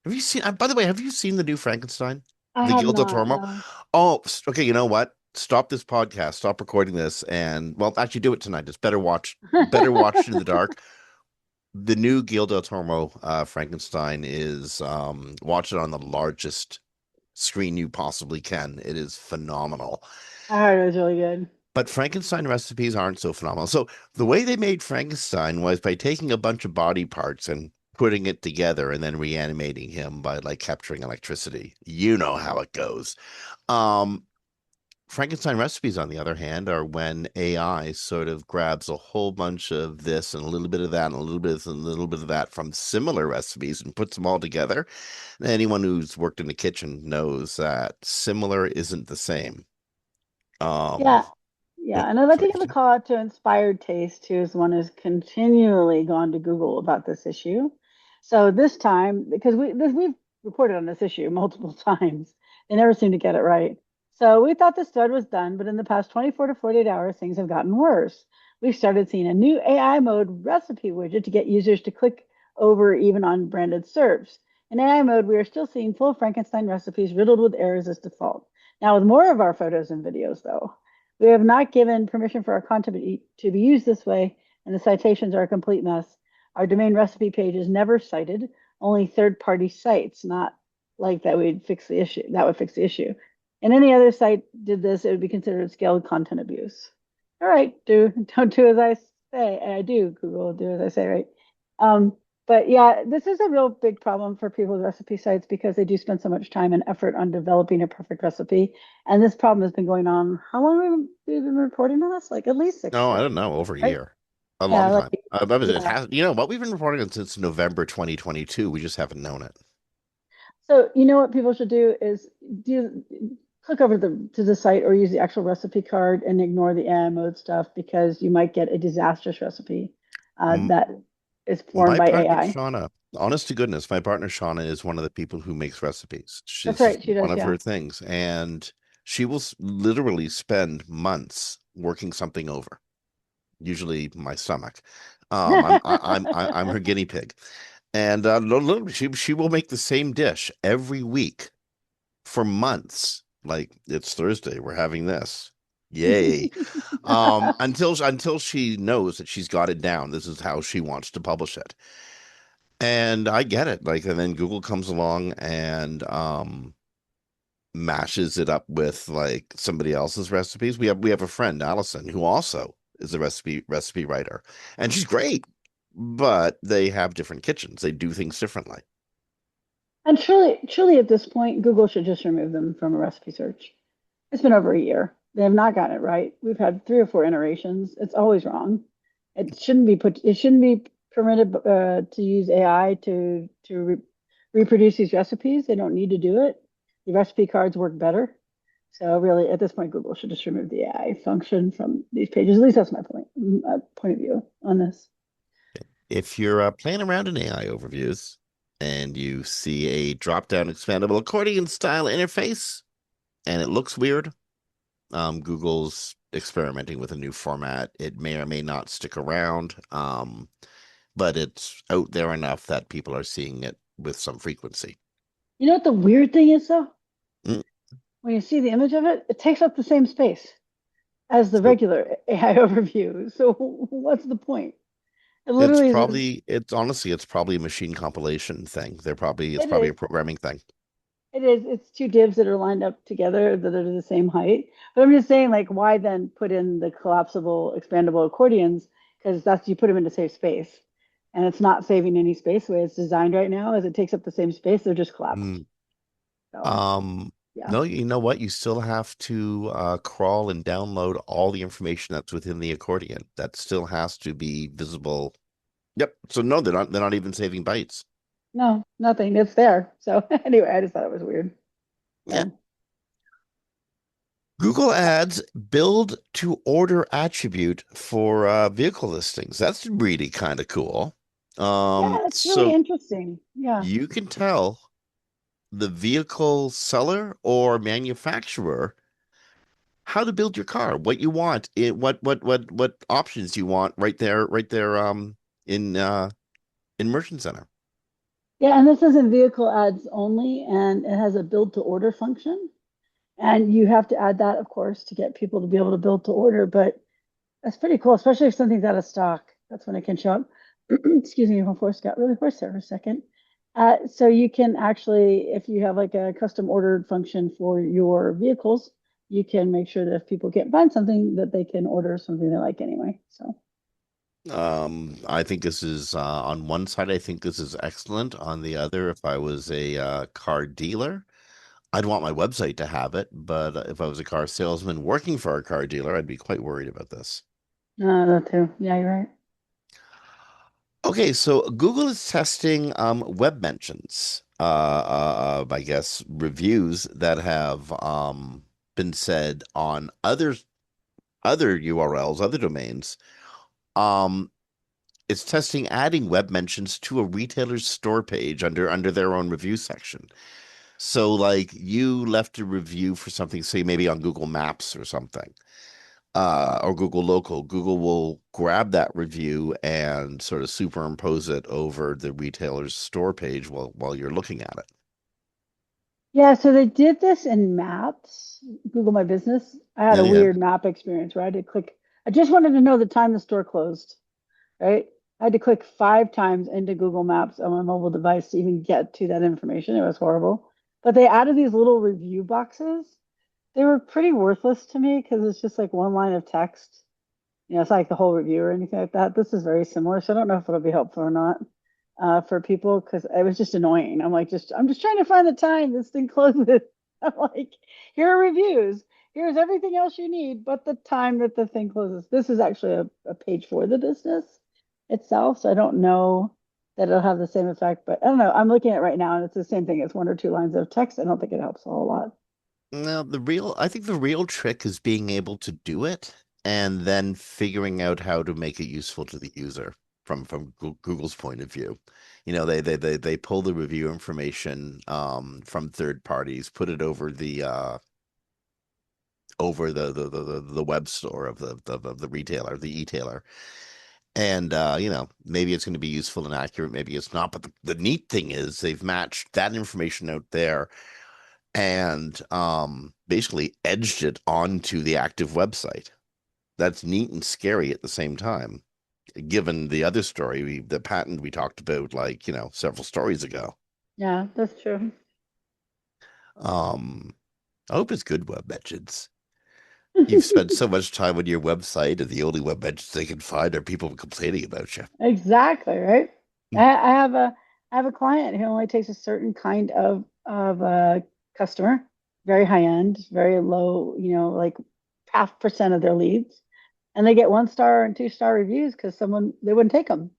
Have you seen, by the way, have you seen the new Frankenstein? I The have Guild of not, Tormo? no. Oh, okay, you know what? Stop this podcast, stop recording this, and well, actually do it tonight. It's better watch in the dark. The new Guild del Toro Frankenstein is watch it on the largest screen you possibly can. It is phenomenal. I heard it was really good. But Frankenstein recipes aren't so phenomenal. So the way they made Frankenstein was by taking a bunch of body parts and putting it together and then reanimating him by like capturing electricity. You know how it goes. Um, Frankenstein recipes, on the other hand, are when AI sort of grabs a whole bunch of this and a little bit of that and a little bit of this and a little bit of that from similar recipes and puts them all together. Anyone who's worked in the kitchen knows that similar isn't the same. Um, Yeah. Yeah, Yep, and I'd like that's to what you give a do. call out to Inspired Taste, who is one who's continually gone to Google about this issue. So this time, because we've reported on this issue multiple times, they never seem to get it right. So we thought this thread was done, but in the past 24 to 48 hours, things have gotten worse. We've started seeing a new AI mode recipe widget to get users to click over even on branded SERPs. In AI mode, we are still seeing full Frankenstein recipes riddled with errors as default. Now, with more of our photos and videos, though, we have not given permission for our content to be used this way, and the citations are a complete mess. Our domain recipe page is never cited, only third-party sites, not like that would fix the issue. That would fix the issue. And any other site did this, it would be considered scaled content abuse. All right, don't do as I say. I do, Google, do as I say, right? Um, but yeah, this is a real big problem for people with recipe sites because they do spend so much time and effort on developing a perfect recipe. And this problem has been going on. How long have we been reporting on this? Like at least six No, I years, don't know, over a right? year. A Yeah, long like time. It yeah. has, you know what, we've been reporting on since November 2022. We just haven't known it. So you know what people should do is do click over to the site or use the actual recipe card and ignore the AI mode stuff because you might get a disastrous recipe M- that is formed My by partner AI. Shauna, honest to goodness, my partner Shauna is one of the people who makes recipes. That's She's just right, she one does. of Yeah. her things, and she will literally spend months working something over. Usually my stomach. I'm her guinea pig, and she will make the same dish every week for months. Like it's Thursday, we're having this. Yay. Until she knows that she's got it down. This is how she wants to publish it. And I get it. Like, and then Google comes along and mashes it up with like somebody else's recipes. We have a friend, Allison, who also is a recipe writer. And she's great, but they have different kitchens. They do things differently. And truly at this point, Google should just remove them from a recipe search. It's been over a year. They have not gotten it right. We've had three or four iterations. It's always wrong. It shouldn't be permitted to use AI to reproduce these recipes. They don't need to do it. The recipe cards work better. So really, at this point, Google should just remove the AI function from these pages. At least that's my point of view on this. If you're playing around in AI overviews and you see a drop-down expandable accordion style interface and it looks weird, Google's experimenting with a new format. It may or may not stick around, but it's out there enough that people are seeing it with some frequency. You know what the weird thing is, though? Mm. When you see the image of it, it takes up the same space as the So regular AI overview. So what's the point? It it's literally is. probably it's honestly it's probably a machine compilation thing. It's It probably a is. programming thing. It is. It's two divs that are lined up together that are the same height. But I'm just saying, like, why then put in the collapsible, expandable accordions? Because that's you put them into safe space, and it's not saving any space the way it's designed right now. As it takes up the same space, they're just collapsed. Mm. So Um, yeah. no, you know what? You still have to crawl and download all the information that's within the accordion. That still has to be visible. Yep. So no, they're not even saving bytes. No, nothing. It's there. So anyway, I just thought it was weird. Yeah. So Google Ads build to order attribute for vehicle listings. That's really kind of cool. yeah, it's really So interesting. Yeah. you can tell the vehicle seller or manufacturer how to build your car, what you want, what options you want right there in Merchant Center. Yeah, and this isn't vehicle ads only, and it has a build to order function. And you have to add that, of course, to get people to be able to build to order. But that's pretty cool, especially if something's out of stock. That's when it can show up. Excuse me, my voice got really hoarse there for a second. So you can actually, if you have like a custom ordered function for your vehicles, you can make sure that if people can't find something, that they can order something they like anyway. So I think this is on one side, I think this is excellent. On the other, if I was a car dealer, I'd want my website to have it, but if I was a car salesman working for a car dealer, I'd be quite worried about this. that too. Yeah, you're right. Okay, so Google is testing web mentions, I guess reviews that have been said on other other URLs, other domains. Um, it's testing adding web mentions to a retailer's store page under their own review section. So like you left a review for something, say maybe on Google Maps or something, or Google Local. Google will grab that review and sort of superimpose it over the retailer's store page while you're looking at it. Yeah, so they did this in Maps, Google My Business. I had Yeah, a yeah. weird map experience where I had to click. I just wanted to know the time the store closed, right? I had to click 5 times into Google Maps on my mobile device to even get to that information. It was horrible. But they added these little review boxes. They were pretty worthless to me because it's just like one line of text. It's like the whole review or anything like that. This is very similar, so I don't know if it'll be helpful or not for people because it was just annoying. I'm just trying to find the time this thing closes. I'm like, here are reviews. Here's everything else you need, but the time that the thing closes. This is actually a page for the business itself, so I don't know that it'll have the same effect. But I don't know. I'm looking at it right now, and it's the same thing. It's 1 or 2 lines of text. I don't think it helps a whole lot. Now, I think the real trick is being able to do it and then figuring out how to make it useful to the user from Google's point of view. They pull the review information from third parties, put it over the web store of the retailer, the e-tailer. And maybe it's going to be useful and accurate, maybe it's not. But the neat thing is they've matched that information out there and basically edged it onto the active website. That's neat and scary at the same time, given the other story, the patent we talked about, like, several stories ago. Yeah, that's true. Um, I hope it's good web mentions. You've spent so much time on your website, and the only web mentions they can find are people complaining about you. Exactly, right? I have a client who only takes a certain kind of customer, very high end, very low, like 0.5% of their leads, and they get 1 star and 2 star reviews because someone they wouldn't take them,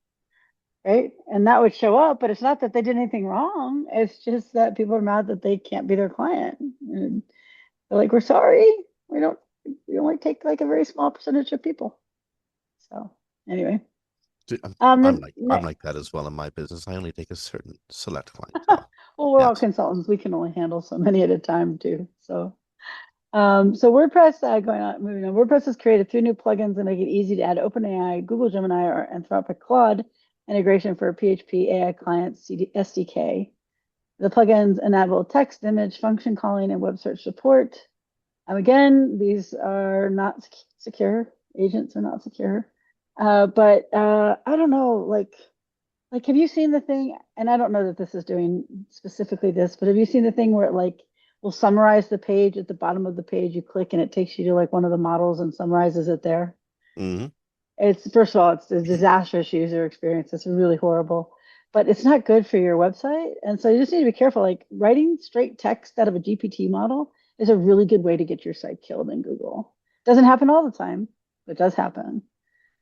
right? And that would show up, but it's not that they did anything wrong. It's just that people are mad that they can't be their client. And they're like, "We're sorry, we don't. We only take like a very small percentage of people." So anyway. Dude, I'm, I'm The like I'm next like that as well in my business. I only take a certain select clientele. Well, we're all Yes. consultants. We can only handle so many at a time too. So WordPress, moving on. WordPress has created 3 new plugins that make it easy to add OpenAI, Google Gemini, or Anthropic Claude integration for PHP AI client SDK. The plugins enable text, image, function calling, and web search support. Again, these are not secure. Agents are not secure. But I don't know, like, have you seen the thing? And I don't know that this is doing specifically this, but have you seen the thing where it like will summarize the page at the bottom of the page? You click and it takes you to like one of the models and summarizes it there. Hmm. It's first of all, it's a disastrous user experience. It's really horrible, but it's not good for your website. And so you just need to be careful. Like writing straight text out of a GPT model is a really good way to get your site killed in Google. Doesn't happen all the time, but it does happen.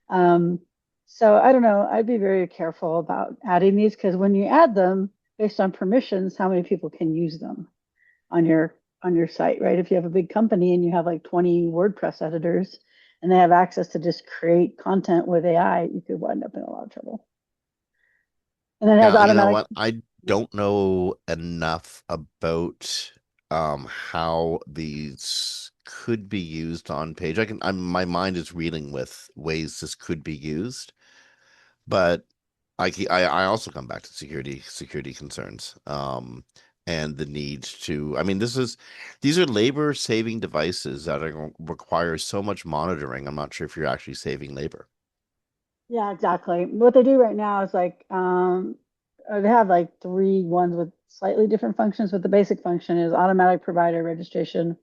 Um, so I don't know. I'd be very careful about adding these because when you add them based on permissions, how many people can use them on your site, right? If you have a big company and you have like 20 WordPress editors and they have access to just create content with AI, you could wind up in a lot of trouble. And then it has Yeah, you know automatic. what? I don't know enough about how these could be used on page. My mind is reeling with ways this could be used, but I also come back to security concerns. And the need to, I mean, these are labor saving devices that require so much monitoring. I'm not sure if you're actually saving labor. Yeah, exactly. What they do right now is like they have like 3 ones with slightly different functions, but the basic function is automatic provider registration,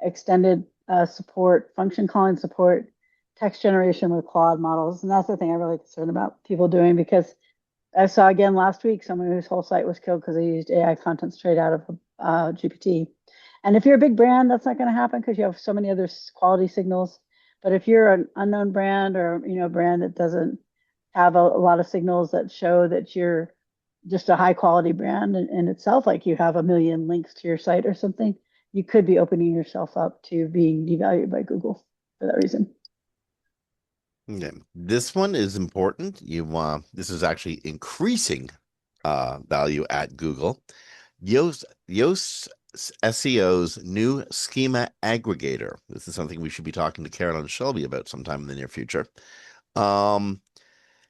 extended support, function calling support, text generation with Claude models. And that's the thing I'm really concerned about people doing because I saw again last week someone whose whole site was killed because they used AI content straight out of GPT. And if you're a big brand, that's not going to happen because you have so many other quality signals. But if you're an unknown brand or a brand that doesn't have a lot of signals that show that you're just a high quality brand in itself, like you have a million links to your site or something, you could be opening yourself up to being devalued by Google. for that reason. Okay. This one is important. This is actually increasing value at Google. Yoast SEO's new schema aggregator. This is something we should be talking to Carolyn Shelby about sometime in the near future. Um,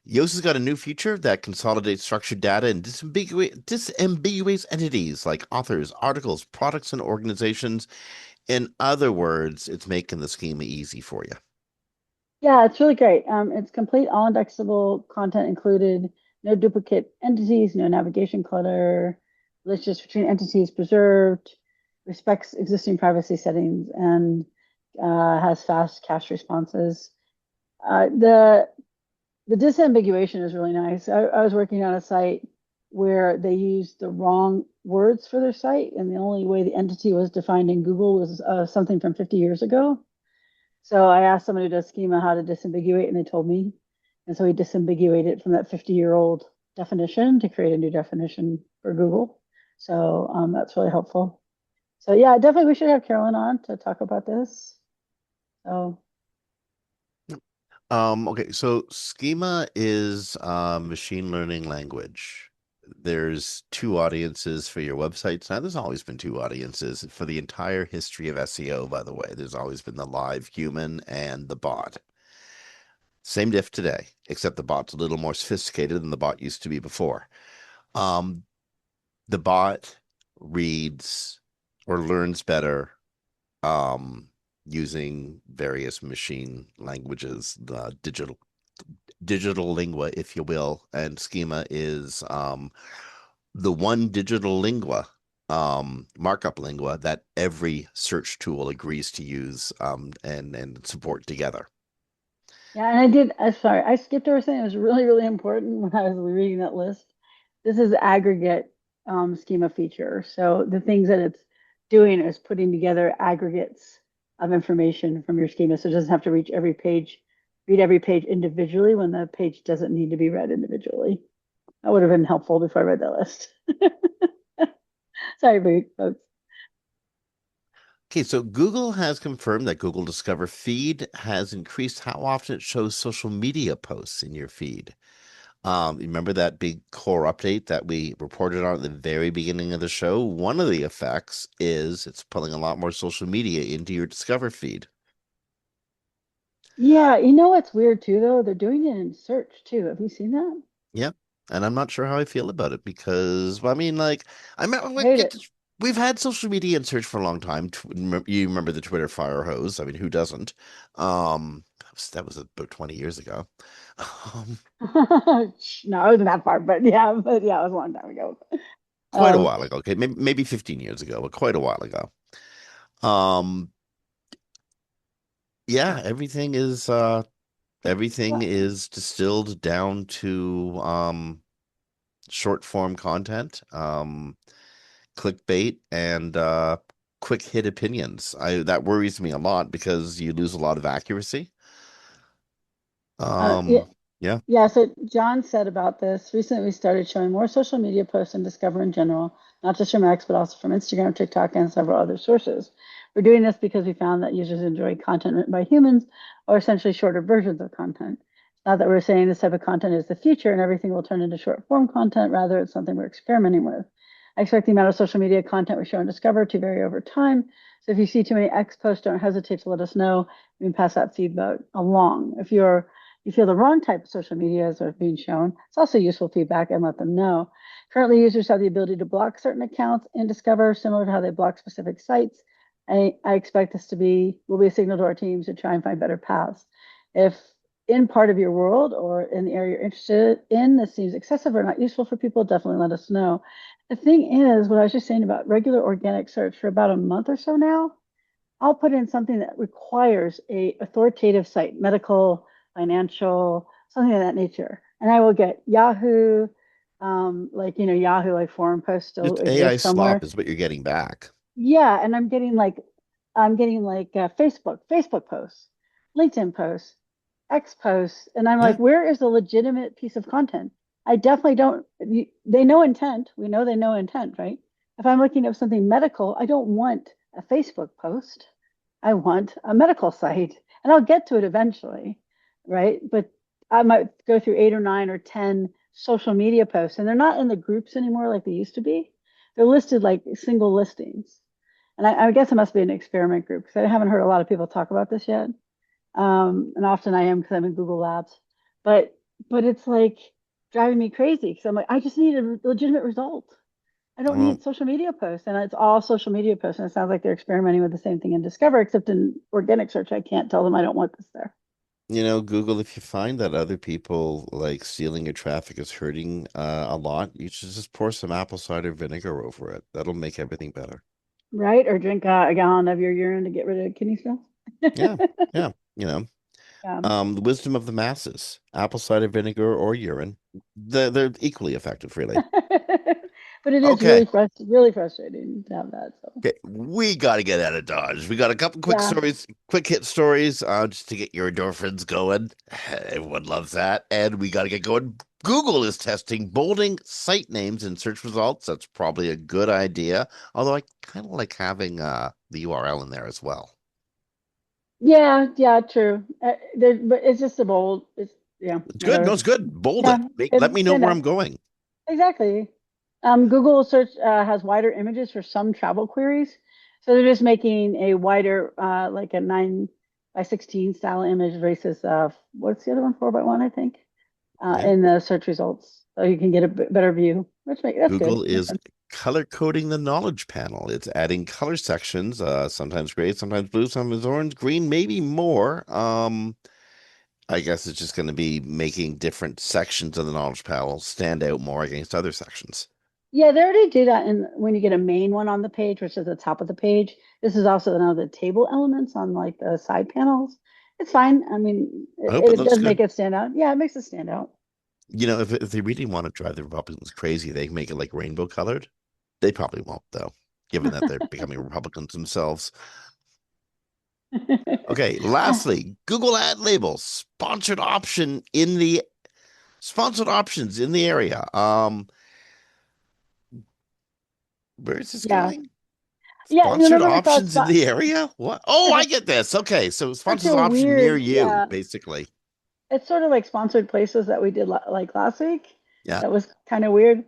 Yoast has got a new feature that consolidates structured data and disambiguates entities like authors, articles, products, and organizations. In other words, it's making the schema easy for you. Yeah, it's really great. It's complete all indexable content included, no duplicate entities, no navigation clutter, relationships between entities preserved, respects existing privacy settings, and has fast cache responses. The disambiguation is really nice. I was working on a site where they used the wrong words for their site, and the only way the entity was defined in Google was something from 50 years ago. So I asked somebody who does schema how to disambiguate, and they told me. And so we disambiguated from that 50-year-old definition to create a new definition for Google. So that's really helpful. So yeah, definitely we should have Carolyn on to talk about this. So Okay, so schema is machine learning language. There's two audiences for your websites. Now, there's always been two audiences for the entire history of SEO, by the way. There's always been the live human and the bot. Same diff today, except the bot's a little more sophisticated than the bot used to be before. Um, the bot reads or learns better using various machine languages, the digital lingua, if you will, and schema is the one digital lingua, markup lingua that every search tool agrees to use and support together. yeah, and I did. I'm sorry, I skipped over something that was really, really important when I was reading that list. This is aggregate schema feature. So the things that it's doing is putting together aggregates of information from your schema. So it doesn't have to read every page individually when the page doesn't need to be read individually. That would have been helpful before I read that list. Sorry, folks. Okay, so Google has confirmed that Google Discover feed has increased how often it shows social media posts in your feed. Remember that big core update that we reported on at the very beginning of the show? One of the effects is it's pulling a lot more social media into your Discover feed. Yeah, you know what's weird too, though? They're doing it in search too. Have you seen that? Yep. And I'm not sure how I feel about it because, well, I mean, like, I hate it. we've had social media in search for a long time. You remember the Twitter fire hose? I mean, who doesn't? That was about 20 years ago. Um, No, it wasn't that far, but yeah, it was a long time ago. quite a Um, while ago. Okay, maybe 15 years ago, but quite a while ago. Um, yeah, everything well, is distilled down to short form content, clickbait, and quick hit opinions. I That worries me a lot because you lose a lot of accuracy. yeah, Yeah. yeah, so John said about this recently we started showing more social media posts and Discover in general, not just from X, but also from Instagram, TikTok, and several other sources. We're doing this because we found that users enjoy content written by humans or essentially shorter versions of content. Not that we're saying this type of content is the future and everything will turn into short form content, rather, it's something we're experimenting with. I expect the amount of social media content we show and Discover to vary over time. So if you see too many X posts, don't hesitate to let us know. We can pass that feedback along. If you feel the wrong type of social medias are being shown, it's also useful feedback and let them know. Currently, users have the ability to block certain accounts in Discover, similar to how they block specific sites. I expect this will be a signal to our teams to try and find better paths. If in part of your world or in the area you're interested in, this seems excessive or not useful for people, definitely let us know. The thing is, what I was just saying about regular organic search for about a month or so now, I'll put in something that requires a authoritative site, medical, financial, something of that nature. And I will get Yahoo, Yahoo, like forum posts still Just AI exist slop somewhere. is what you're getting back. Yeah, and I'm getting like Facebook posts, LinkedIn posts, X posts, and I'm Yeah. like, where is the legitimate piece of content? I definitely don't. They know intent. We know they know intent, right? If I'm looking at something medical, I don't want a Facebook post. I want a medical site. and I'll get to it eventually, right? But I might go through 8 or 9 or 10 social media posts, and they're not in the groups anymore like they used to be. They're listed like single listings. And I guess it must be an experiment group because I haven't heard a lot of people talk about this yet. And often I am because I'm in Google Labs. But but it's like driving me crazy because I'm like, I just need a legitimate result. I don't Well, need social media posts, and it's all social media posts. And it sounds like they're experimenting with the same thing in Discover, except in organic search, I can't tell them I don't want this there. Google, if you find that other people like stealing your traffic is hurting a lot, you should just pour some apple cider vinegar over it. That'll make everything better. Right? Or drink a gallon of your urine to get rid of kidney stones. Yeah, yeah. Yeah. The wisdom of the masses, apple cider vinegar or urine, they're equally effective, really. But it is Okay. really frustrating to have that. So Okay, we got to get out of Dodge. We got a couple quick yeah. stories, quick hit stories, just to get your endorphins going. Everyone loves that. And we got to get going. Google is testing bolding site names in search results. That's probably a good idea. Although I kind of like having the URL in there as well. Yeah, yeah, true. But it's just a bold. It's yeah, It's good. No, whatever. it's good. Bold Yeah, it. Let it me know stand where out I'm going. exactly. Google search has wider images for some travel queries, so they're just making a wider, like a 9 by 16 style image versus what's the other one, 4 by 1, I think, Yeah. in the search results, so you can get a better view. That's good. Google Makes is sense. color coding the knowledge panel. It's adding color sections, sometimes gray, sometimes blue, sometimes orange, green, maybe more. I guess it's just going to be making different sections of the knowledge panel stand out more against other sections. Yeah, they already do that in when you get a main one on the page, which is the top of the page. This is also now the table elements on like the side panels. It's fine. I mean, I hope it it looks does make good. it stand out. Yeah, it makes it stand out. If they really want to drive the Republicans crazy, they can make it like rainbow colored. They probably won't, though, given that they're becoming Republicans themselves. Okay, lastly, Google ad labels, sponsored options in the area. Where is this Yeah. going? Yeah, you Sponsored remember I saw options in the area? What? Oh, I get this. Okay, so such sponsored a option near weird, you, yeah. basically. It's sort of like sponsored places that we did like last week. Yeah. That was kind of weird.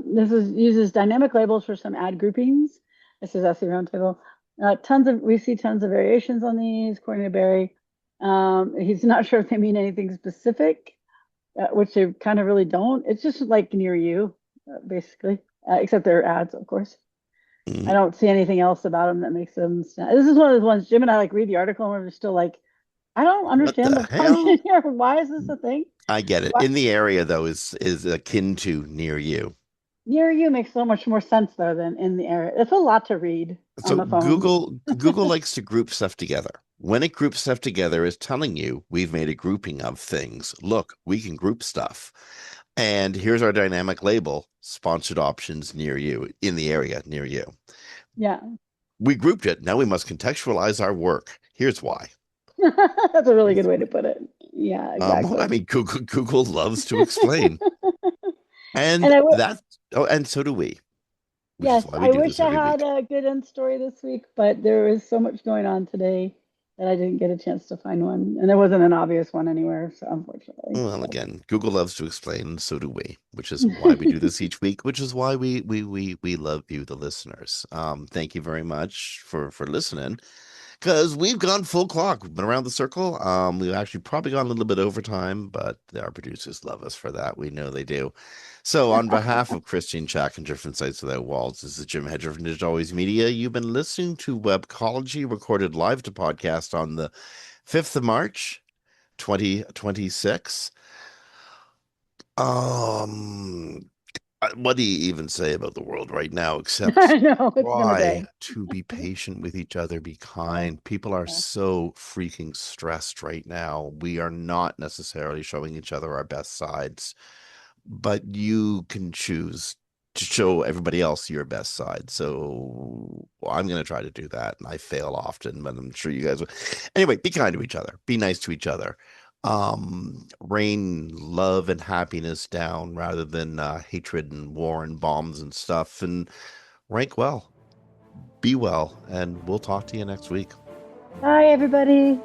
This is uses dynamic labels for some ad groupings. This is SE Roundtable. We see tons of variations on these, according to Barry. He's not sure if they mean anything specific, which they kind of really don't. It's just like near you, basically, except they're ads, of course. I Mm, don't see anything else about them that makes them stand. This is one of those ones, Jim and I like read the article and we're still like, I don't what understand the the hell? function here. Why is this a thing? I get it. Why, In the area, though, is akin to near you. near you makes so much more sense though than in the area. It's a lot to read on So the phone. Google likes to group stuff together. When it groups stuff together, it's telling you we've made a grouping of things. Look, we can group stuff. And here's our dynamic label, sponsored options near you, in the area near you. Yeah. We grouped it. Now we must contextualize our work. Here's why. That's a really good way to put it. Yeah, I exactly. mean, Google loves to explain. And And and so do we, which is yes, why we I do wish this I every had week. a good end story this week, but there was so much going on today that I didn't get a chance to find one. And there wasn't an obvious one anywhere, so unfortunately. Well, So again, Google loves to explain, and so do we, which is why we do this each week, which is why we love you, the listeners. Thank you very much for listening, because we've gone full clock. We've been around the circle. We've actually probably gone a little bit overtime, but our producers love us for that. We know they do. So, on behalf of Christine Chackinger from Sites Without Walls, this is Jim Hedger from Digital Always Media. You've been listening to Webcology, recorded live to podcast on the 5th of March. 2026. Um, what do you even say about the world right now except I know it's been a try day. to be patient with each other, be Yeah, kind. People are yeah. so freaking stressed right now. We are not necessarily showing each other our best sides, but you can choose to show everybody else your best side. So I'm going to try to do that, and I fail often, but I'm sure you guys will. Anyway, be kind to each other. Be nice to each other. Rain love and happiness down rather than hatred and war and bombs and stuff. And rank well, be well, and we'll talk to you next week. Bye, everybody.